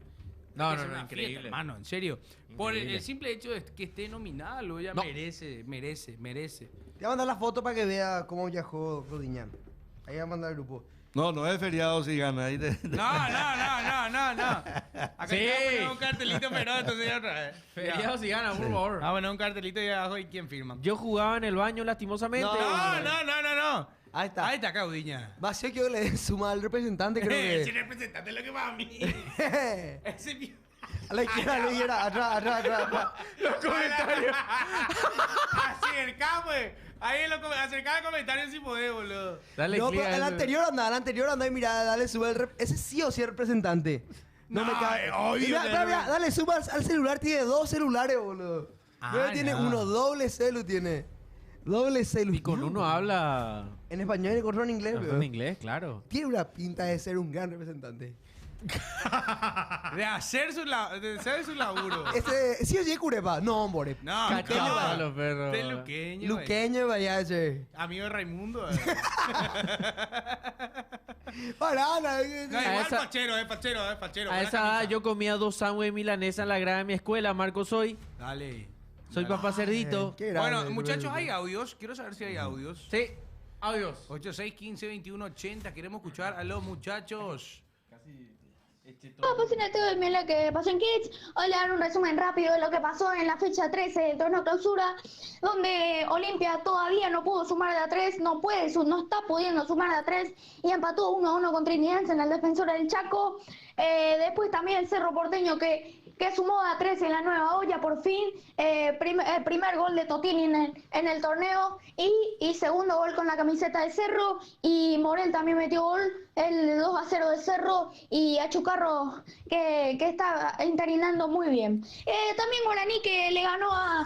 No, Hay que no, hacer no, una increíble. fiesta, hermano, en serio. Por Increíble. el simple hecho de que esté nominada, lo ella No. merece. Te voy a mandar la foto para que vea cómo viajó Claudiña. Ahí voy a mandar al grupo. No es feriado si gana. Ahí No. Acá Sí. te voy a poner un cartelito, pero entonces ya otra vez. Feriado si gana, por favor. Ah, bueno, un cartelito y abajo y quién firma. Yo jugaba en el baño lastimosamente. No. Ahí está. Ahí está, Claudiña. Vacío que le den suma al representante, creo Si que. representante es lo que va a mí. Ese mío. A la izquierda, atrás. Los comentarios. Acercá, pues. Ahí acercá el comentario si podés, boludo. Dale No, clic pero a el eso. anterior anda y mira, dale suma al ese sí o sí es representante. No, No, me cae. obvio, Mira, no, mira, dale suma al celular, tiene 2 celulares, boludo. No tiene no. uno, doble celu tiene. Doble celu. Y con uno habla En español y con otro en inglés, en weón. inglés, claro. Tiene una pinta de ser un gran representante. De hacer de hacer su laburo. Ese, sí o sí, Curepa. No, hombre. No, Cachaño no. para los perros. De luqueño. Luqueño, vaya ese. Amigo de Raimundo. Parana. No, A igual esa- fachero, fachero. A buena esa edad camisa. yo comía 2 sándwiches milanesa en la grada de mi escuela, Marco soy. Dale. Soy papá cerdito. Qué grande, Bueno, muchachos, Curepa. hay audios. Quiero saber si hay audios. Sí, adiós. 86152180. Queremos escuchar a los muchachos. Hola, paciente del Miele que pasó en Kids. Hoy le dan un resumen rápido de lo que pasó en la fecha 13 del torneo clausura, donde Olimpia todavía no pudo sumar de a 3, no está pudiendo sumar de a 3 y empató 1-1 con Trinidad en el defensor del Chaco. Después también el Cerro Porteño que sumó de a 3 en la nueva olla por fin. Primer gol de Totini en el torneo y segundo gol con la camiseta de Cerro. Y Morel también metió gol, el 2-0 de Cerro, y a Chucarro que está interinando muy bien. También Guaraní que le ganó a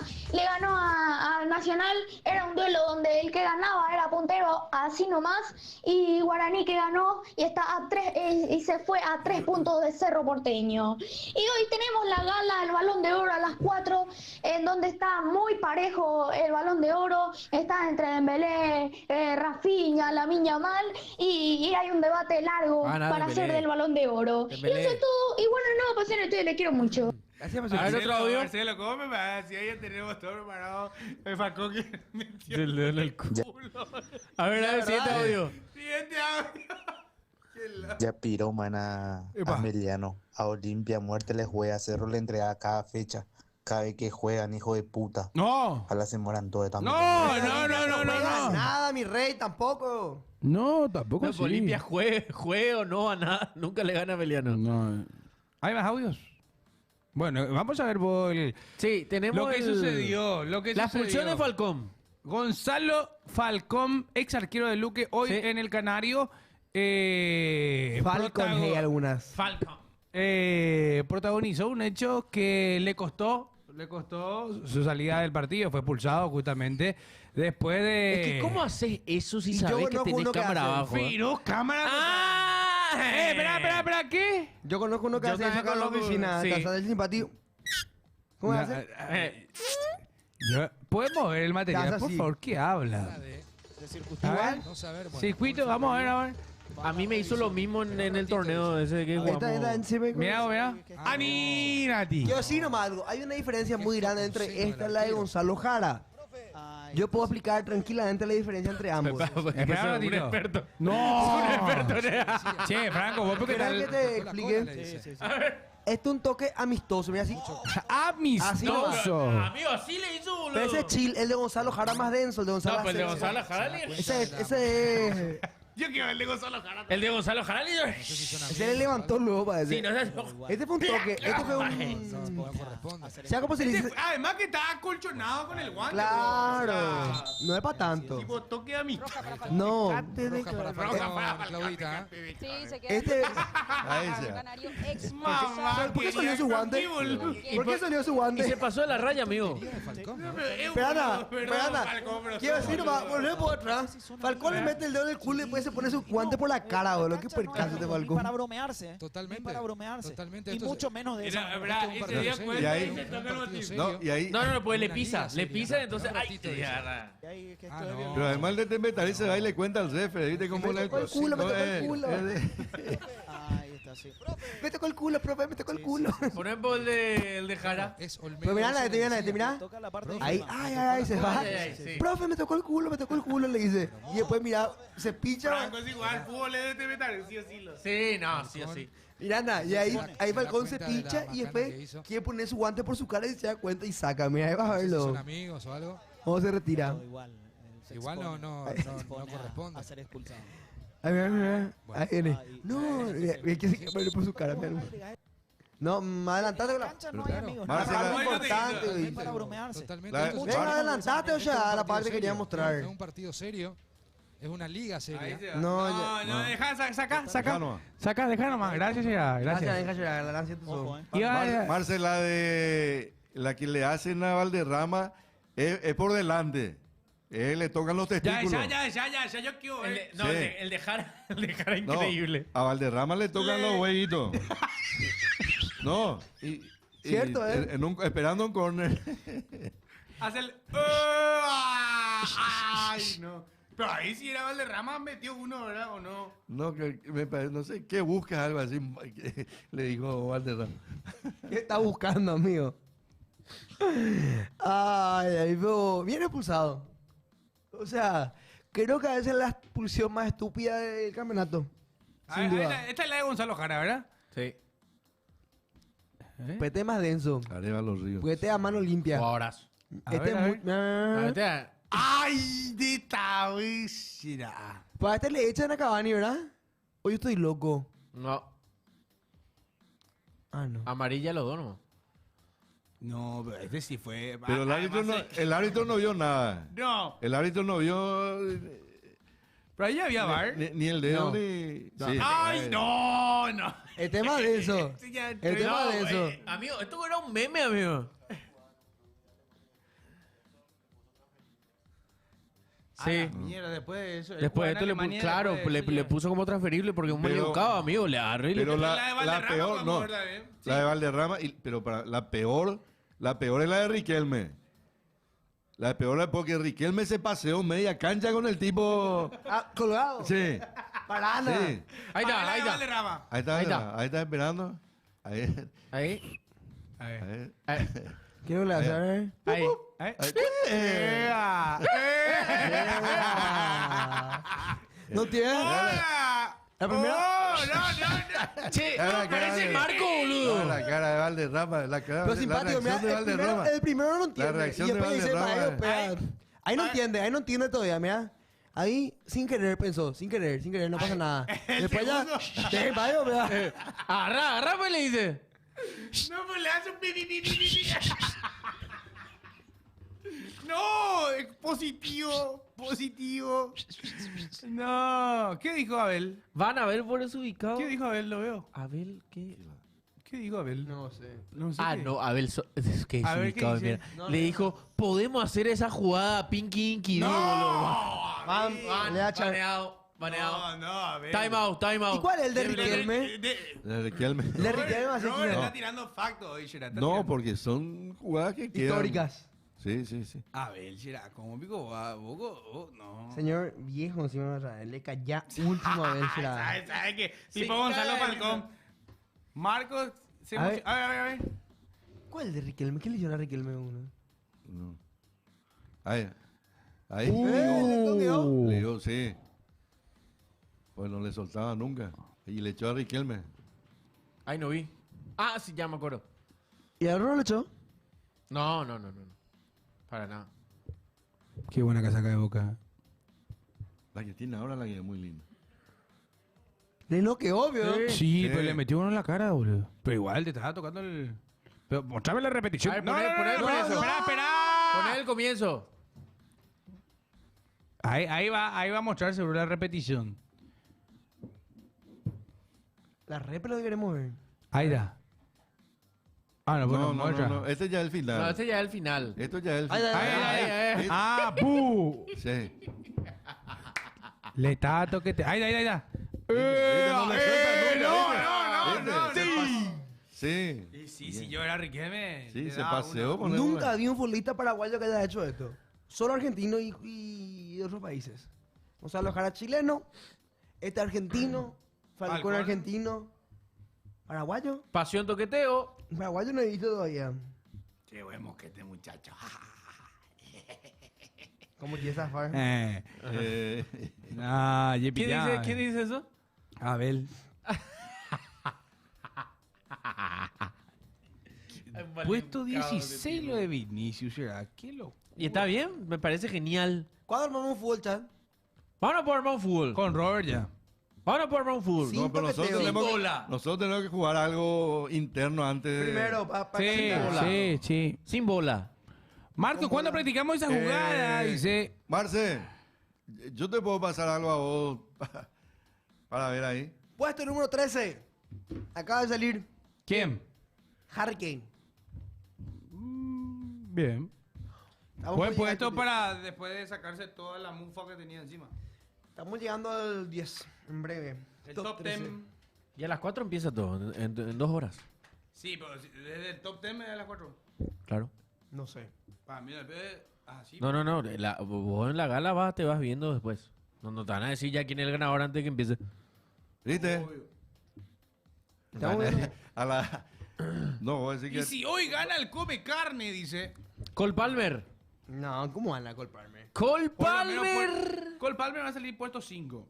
Nacional. Era un duelo donde el que ganaba era puntero así nomás, y Guaraní que ganó y está a 3 y se fue a 3 puntos de Cerro Porteño. Y hoy tenemos la gala del Balón de Oro a las 4, en donde está muy parejo el Balón de Oro. Está entre Dembélé, Rafinha, Lamine Yamal, y hay un debate largo Nada, para Dembélé. hacer del Balón de Oro. Dembélé. Y eso es todo. Y bueno, no, pasiones, ustedes les quiero mucho. Gracias, A ver, otro audio. Marcelo, ¿cómo me parece? Si ahí tenemos todo preparado. Me facó que metió Del dedo en el culo. A ver, siguiente verdad, audio. Siguiente audio. Qué loco. Ya piroman a Epa. Meliano. A Olimpia muerte les juega. A Cerro le entrega cada fecha. Cada vez que juegan, hijo de puta. No. Ojalá se mueran todos también. No, juega no. Nada, mi rey, tampoco. No, tampoco No, que Olimpia juegue o no a nada, nunca le gana a Meliano. No. ¿Hay más audios? Bueno, vamos a ver por Sí, tenemos lo que el- sucedió. La expulsión de Falcón. Gonzalo Falcón, ex arquero de Luque, hoy Sí. en el Canario. Falcon, hey, algunas. Falcón. Protagonizó un hecho que le costó su salida del partido. Fue expulsado justamente después de... Es que, ¿cómo haces eso si Y yo sabes que conozco tenés uno que cámara hace. abajo? Virus, cámara... ¡Ah! Espera, ¿qué? Yo conozco uno que Yo hace eso también acá en la conozco, oficina, sí. casa del simpático. ¿Cómo hace? ¿Podemos ver el material, Te hace por así. favor? ¿Qué habla? A ver, No saber, bueno, circuito, vamos a ver, a ver. A mí me hizo lo mismo en el torneo ese que jugamos. Esta encima. Mira. ¡Anírati! Quiero decir nomás algo. Hay una diferencia muy grande entre esta y la de Gonzalo Jara. Yo puedo explicar tranquilamente la diferencia entre ambos. Espera un ratito. experto. ¡No! experto, Che, Franco, vos porque ¿Querés que tal... te explique? Esto es un toque amistoso, mira así. ¡Amistoso! Amigo, así le hizo, boludo. Pero ese es chill, el de Gonzalo Jara más denso, el de Gonzalo No, pues el de Jara. Gonzalo Jara le... Ese es. Yo quiero el de Gonzalo Jara. El de Gonzalo Jara le... Ese le levantó luego para Sí, decir. no sé. Este fue un toque, este fue un. no corresponde. O sea, como se le dice. Además que está acolchonado con el guante. Claro, O sea, no es para tanto. tipo toque de amistad. No. Roja para Falcón, Claudita. ¿eh? Sí, se queda Este. Ahí se va. Canario ex Mamá, ¿Por qué salió su guante? ¿Por qué salió su Y guante? se pasó de la raya, amigo. Día de Falcón, ¿no? Esperana. Quiero decir nomás, volver por atrás. Falcón le mete el dedo en el culo y después se pone su guante por la cara, boludo. Qué percaso de Ni Falcón. para bromearse. Totalmente. Ni para bromearse. Totalmente. Y Esto es- mucho menos de eso. Mira, verdad, un ese partido día serio, cuenta Y ahí- y se toca el un partido motivo. serio. No, y ahí. No, pues le Una pisa. liga Le seria, pisa, ¿no? entonces... Un ¡Ay! ratito te de- agarra. Y ahí que Ah, estoy no. bien. Pero además el de metal se va y le cuenta al jefe, ¿viste cómo Me le tocó el culo, me No, tocó el culo. Ahí está, sí. Me tocó el culo, profe, me tocó el culo. Ponemos el de Jara. Es Olmedo. Pero mirá, ese mira, decía. mira. Toca la parte Ahí, íntima. ay, se va. Ay, sí. Profe, me tocó el culo, le dice. Y después, mira, se picha. Franco es igual, fútbol es de metal, sí o sí lo sé. Sí, no, sí o sí. Mira, anda, y ahí Se da Falcón se cuenta de la picha y macana que después hizo. quiere poner su guante por su cara y se da cuenta y saca. Mira, ahí vas a No sé si verlo. son amigos o algo. ¿Cómo se retira? Pero igual. Se Igual expone, no se expone corresponde. a ser expulsado. Ahí, mira. Bueno. Ahí viene. Ahí. No, mira, que se quiere poner por su cara. Mira. No, más adelantate con la. Cancha no hay Claro. amigos. Marcelo- No, Algo Bueno, importante, te no güey. es para bromearse. Totalmente. La- Esto es- Venga, Marcelo- adelantate, o esto es un sea, a la partido parte que quería serio. mostrar. Es un partido serio. Es una liga Ahí seria. se va. No, No, deja, saca. Acá nomás. Saca, deja nomás. Gracias, ya. Gracias, Gracias. deja llorar, la lancia tu Ojo, son. Marce, la de la que le hacen a Valderrama es por delante. Le tocan los Ya, testículos. ya, yo quiero El ver. de, no, Sí. el de Jara, el de Jara No, increíble. a Valderrama le tocan los huevitos. No, y Cierto, ¿eh? esperando un corner. Hace el... ¡Ay, no! Pero ahí si era Valderrama metió uno, ¿verdad? ¿O no? No, no sé, ¿qué buscas? Algo así, le dijo Valderrama. ¿Qué está buscando, amigo? Ay, pero bien expulsado. O sea, creo que a veces es la expulsión más estúpida del campeonato. Sin duda. Esta es la de Gonzalo Jara, ¿verdad? Sí. Pete más denso. Areva los ríos. Pete a mano limpia. Jugadorazo. Este es muy... ¡Ay, de tabishira! Para este le echan a Cavani, ¿verdad? Hoy estoy loco. No, Ah, no. amarilla los dos, ¿no? No, pero este sí fue... Pero el árbitro no vio nada. No, El árbitro no vio pero ahí había VAR. ni el dedo No. ni... No. Sí. ¡Ay, no! No. El tema de eso. Sí, ya El entré. tema No, de eso. Amigo, esto era un meme, amigo. Sí. Mierda, después de eso. Después de esto, claro, le puso como transferible porque es un mal Pero- educado, amigo. Le agarró y le... Pero La de la Valderrama, peor, podemos no. verla bien. La de Valderrama, pero la peor es la de Riquelme. La peor es porque Riquelme se paseó media cancha con el tipo. Ah, colgado. Sí. Parana. Sí. Ahí está, La ahí de está. Valderrama. Ahí está, Ahí está. ahí está esperando. Ahí. Ahí. A ver. Ahí. Ahí. Quiero que le hacer. Ahí. Ahí. Ahí. ¡Ea! No tiene. ¡Hola! La primera- ¡Oh, no! Che, Cara, cara parece de- Marco, No, boludo. la cara de Valderrama, la cara Pero la simpático, mira, reacción de Valderrama. el primero no entiende. La reacción y de después dice, Valderrama. ahí no entiende, ahí no entiende todavía, mira. Ahí, sin querer pensó, sin querer, no pasa nada. Después ya, deje payo, mira. Agarra, pues le dice. No, pues le hace un pi, pi, pi, pi, pi, pi. No, es positivo. No, ¿qué dijo Abel? Van a ver por eso ubicado. ¿Qué dijo Abel? Lo veo. Abel, ¿qué? ¿Qué dijo Abel? No sé. No sé Ah, qué. no, Abel, es que es A ver, ¿qué ubicado, dice? mira. Le dijo, podemos hacer esa jugada Pinky Inky, boludo. Van, le da chance. Baneado. No, Abel. Time out. ¿Y cuál es el de De- Riquelme? De Riquelme. El de Riquelme va a ser Robert quién. está tirando factos hoy, Shira. está No, tirando. porque son jugadas que quedan. Históricas. Sí, sí, sí. Abel, Shira, ¿cómo pico? Boco, no. Señor viejo, encima de otra vez, le calla último a ver si la... ¿Sabes qué? Sí, Tipo Gonzalo cada Falcón. Marcos se A ver. emociona. A ver. ¿Cuál de Riquelme? ¿Qué le hicieron a Riquelme uno? No. Ahí. Ahí. ¿Le Le dio, sí. Pues no le soltaba nunca. Y le echó a Riquelme. Ay, no vi. Ah, sí, ya me acuerdo. ¿Y al no lo echó? No. Para nada. Qué buena casaca de Boca. La que tiene ahora la que es muy linda. Le noqueó, obvio. Sí, Sí. pero le metió uno en la cara, boludo. Pero igual te estaba tocando el... Pero mostrame la repetición. A ver, No, poné- no, poné- no, poné no, eso. espera. Poné el comienzo. Ahí va a mostrar seguro la repetición. La repe lo que queremos ver. Ahí está. Ah, no, bueno, No, muestra. no. Este ya es el final. No, este ya es el final. Esto ya es el Ay, final. Ahí. Ah, ¡bu! Sí. Le está toquete. Ahí está. No le suelta nunca, ¿viste? Sí. Sí. Sí, si yo era Riquelme. Sí, le se daba paseó una. con él. Nunca vi un futbolista paraguayo que haya hecho esto. Solo argentino y de otros países. Gonzalo Jara chileno, este argentino, Falcón Falcón. argentino, paraguayo. Pasión toqueteo. Paraguayo no he visto todavía. Qué buen mosquete, muchacho. ¿Cómo quiere zafar? Eh, ¿Quién dice eso? Abel. Puesto 16 lo de Vinicius, ¿será? ¿Qué lo? Y está bien, me parece genial. ¿Cuándo armamos un fútbol, chat? Vámonos por armar un fútbol. Con Robert ya. Vámonos por armar un fútbol. Sí. no, pero nosotros toqueteo. tenemos, bola. nosotros tenemos que jugar algo interno antes. Primero, para Sí. Sin bola. Marco, ¿cuándo practicamos esa jugada? Dice. Marce, yo te puedo pasar algo a vos para ver ahí. Puesto número 13. Acaba de salir ¿Quién? Harry Kane. Bien. Estamos Buen por llegar puesto al top 10. para después de sacarse toda la mufa que tenía encima. Estamos llegando al 10, en breve. El top 10. Y a las 4 empieza todo, en 2 horas. Sí, pero desde el top 10 me da las 4. Claro. No sé. Para mí, así. No, vos en la gala te vas viendo después. No te van a decir ya quién es el ganador antes de que empiece. ¿Viste? Estamos viendo. A la... No, voy a decir Y que... si hoy gana el come carne, dice. Cole Palmer. No, ¿cómo van a culparme? Cole Por lo menos Palmer. Cole Palmer va a salir puesto 5.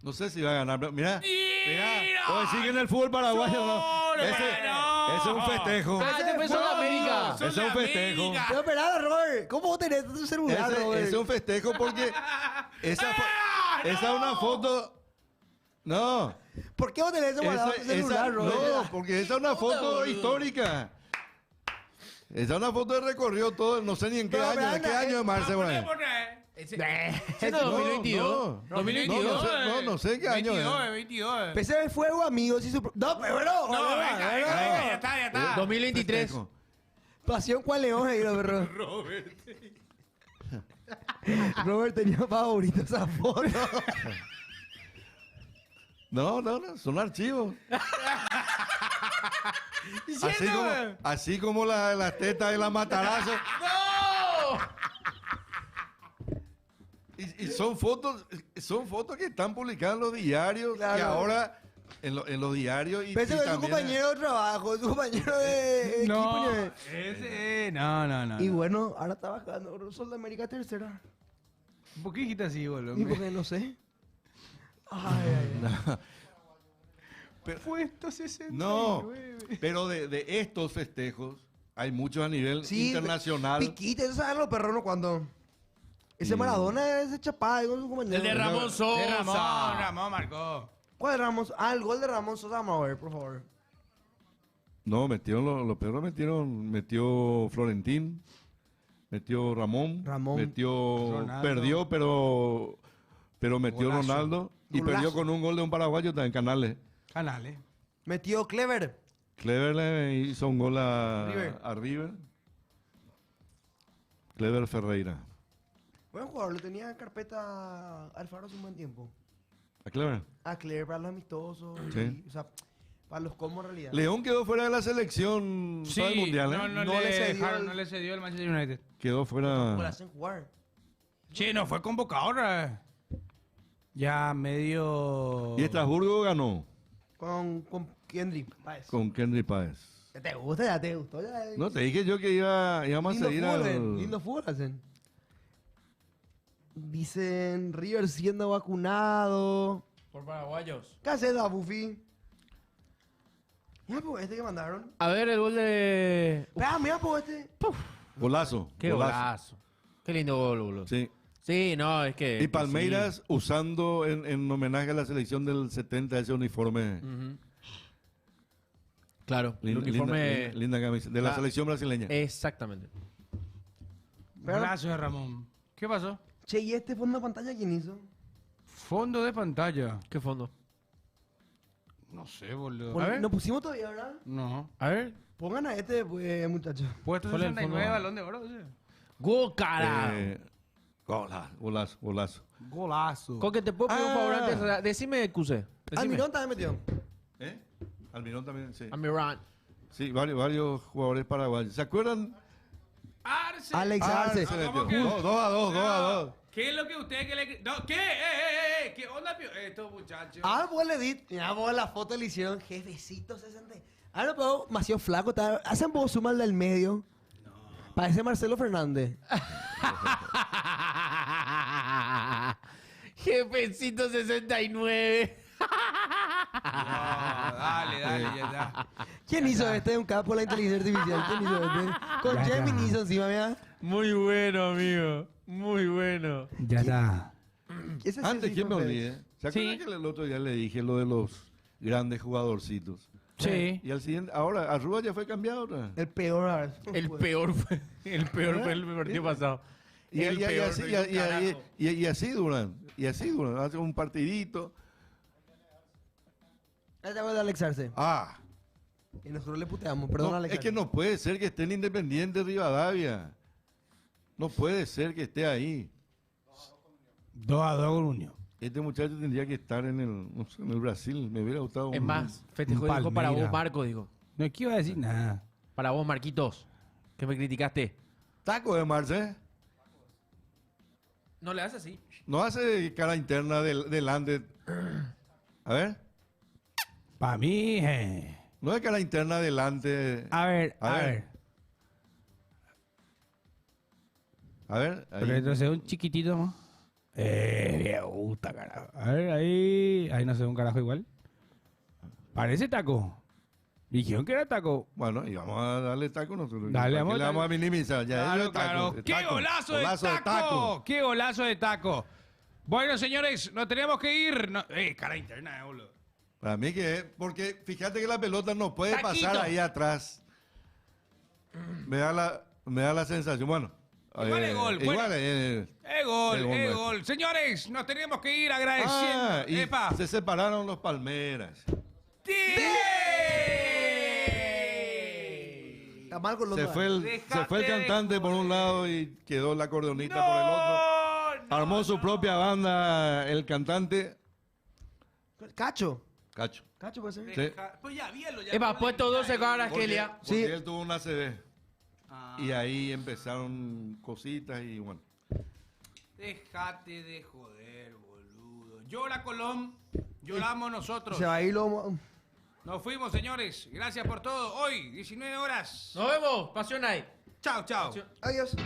No sé si va a ganar, pero mira. Mira, Voy a decir que en el fútbol paraguayo no. no, Ese es un festejo. Ah, este fue Sudamérica. Ese es un festejo. Pero esperá, Robert. ¿Cómo vos tenés tu celular, Robert? Ese es un festejo porque esa es una foto. No. ¿Por qué vos tenés eso guardado en tu celular, Robert? No, porque esa es una foto histórica. Esa es una foto de recorrido todo, no sé ni en qué Pero, año, ¿de qué Branda, año de marzo, por ahí? Ese no, 2022. No, 2022. no sé qué año es. 22. Pese de fuego, amigos, y su... No, pero bueno. No, bueno, venga, bueno. ya está. 2023. Festejo. Pasión cual león ahí, perro. Robert tenía favorito esa foto. No, son archivos. Así como las tetas de la matarazo. Y son fotos que están publicadas en los diarios. Claro. Y ahora en los diarios. Y Pese de su también- compañero de trabajo, su compañero de No, equipo. no. Y bueno, ahora está bajando. Sol de América tercera. ¿Por qué dijiste así, boludo? Y porque no sé. Ay. Puesto 69. No, pero de estos festejos hay muchos a nivel Sí, internacional. Piquite, ¿eso saben los perros cuando? Ese Maradona, ese chapada con su compañero. El de Ramón Sosa. Ramón marcó. ¿Cuál de Ramos? Ah, el gol de Ramón Sosa, vamos a ver, por favor. No, los perros metió Florentín, metió Ramón, metió Ronaldo. perdió, pero metió Golazo. Ronaldo y Golazo. perdió con un gol de un paraguayo también, Canales. Canales. Metió Clever. Clever le hizo un gol River. a River. Clever Ferreira. Buen jugador, le tenía en carpeta a Alfaro hace un buen tiempo. ¿A Clever? A Clever para los amistosos. Sí. O sea, para los combos en realidad. León quedó fuera de la selección para el mundial, ¿eh? no, No le le cedió dejaron, el- no le cedió el Manchester United. Quedó ¿Cómo le fuera. hacen jugar? Sí, no fue convocador. Ya medio. Y Estrasburgo ganó Con Kendrick Páez. con Kenry Páez. Ya te gusta, ya te gustó. Ya, No, te dije yo que íbamos a lindo seguir fútbol, al... lindo fútbol hacen. Dicen River siendo vacunado. Por paraguayos. ¿Qué haces, da Buffy? Mira, pues este que mandaron. A ver, el gol de... Mira, pues este. Golazo. Qué golazo. Qué lindo gol, boludo. Sí. Sí, no, es que... Y Palmeiras usando en homenaje a la selección del 70 ese uniforme. Sí. Ujú. Claro, el Linda, uniforme... linda camisa. De la Ah. selección brasileña. Exactamente. Brazo de Ramón. ¿Qué pasó? Che, ¿y este fondo de pantalla quién hizo? Fondo de pantalla. ¿Qué fondo? No sé, boludo. Bueno, nos pusimos todavía, ¿verdad? No. A ver. Pongan a este, pues, muchachos. Puesto ¿Cuál es el 69 fondo? balón de oro. ¿Sí? ¡Gol, carajo! Golazo. Golazo. Coque, ¿te puedo pedir un favor Ah. antes? Decime, Cuse. Almirón también metió. ¿Eh? Almirón también, sí. Almirón. Sí, varios jugadores paraguayos. ¿Se acuerdan? Arce. Alex Arce. Se metió. ¿Cómo? 2-2. ¿Qué es lo que usted que le... No, ¿qué? ¿Qué onda, pio? Estos muchachos. Pues le di. Mira, vos la foto le hicieron jefecito 60. Ahora, pero, demasiado flaco. Hacen vos suma al del medio. Parece Marcelo Fernández. Jefecito 69. Dale, ya está. ¿Quién hizo este? Un capo de la inteligencia artificial. ¿Quién hizo este? Con Ya Gemini está. hizo encima, mira. Muy bueno, amigo. Muy bueno. Ya está. Ese sí, Antes, sí, ¿quién me fue olvide? ¿Se acuerdan Sí. que el otro día le dije lo de los grandes jugadorcitos? Sí. Y al siguiente, ahora, Arrua ya fue cambiado otra vez. El peor. a ver. El peor fue el partido pasado. Y, El y- y peor, así, no y- hizo y- carajo. y así duran. Y así duran. Hacen un partidito. Ahí te voy a Alex Arce. Ah. Y nosotros le puteamos. Perdón, No, Alex es que Arce. no puede ser que estén Independiente Rivadavia. No puede ser que esté ahí. 2-2 con Unión. Este muchacho tendría que estar en el, no sé, en el Brasil. Me hubiera gustado. Es más, festejó un dijo para Palmeira. vos, Marco, digo. No es que iba a decir nada. Para vos, Marquitos, que me criticaste. Taco de Marce. No le haces así. No hace cara interna delante. A ver. Para mí, No es cara interna delante. A ver, A a ver. ver. A ver. Ahí. Retrocede un chiquitito más. Me gusta, carajo. A ver, ahí. Ahí no se ve un carajo igual. Parece taco. Dijeron que era taco. Bueno, y vamos a darle taco nosotros. Dale, ¿Para qué vamos a le vamos a darle? minimizar? Ya Claro, es taco, claro. es ¡Qué taco. golazo de taco! ¡Qué golazo de taco! Bueno, señores, nos tenemos que ir. No, cara interna, boludo. Para mí que es, porque fíjate que la pelota no puede Taquito. pasar ahí atrás. Me da la sensación, bueno. Igual es gol, bueno. Igual Es El gol, gol es nuestro. gol. Señores, nos tenemos que ir agradeciendo. Ah, y ¡Epa! se separaron los Palmeras. Está mal con los Se dos. fue el Déjate cantante de por un lado y quedó la acordeonista por el otro. No, Armó su propia banda el cantante. Cacho. Cacho. Cacho puede ser. Sí. Pues ya, vielo, ya. Epa, puesto 12 con Porque, Argelia. porque Sí. él tuvo una CD. Ah. Y ahí empezaron cositas y bueno. Déjate de joder, boludo. Llora Colón, lloramos nosotros. Se va a ir lo... Nos fuimos, señores. Gracias por todo. Hoy, 19 horas. Nos vemos. Pasión ahí. Chao, chao. Adiós.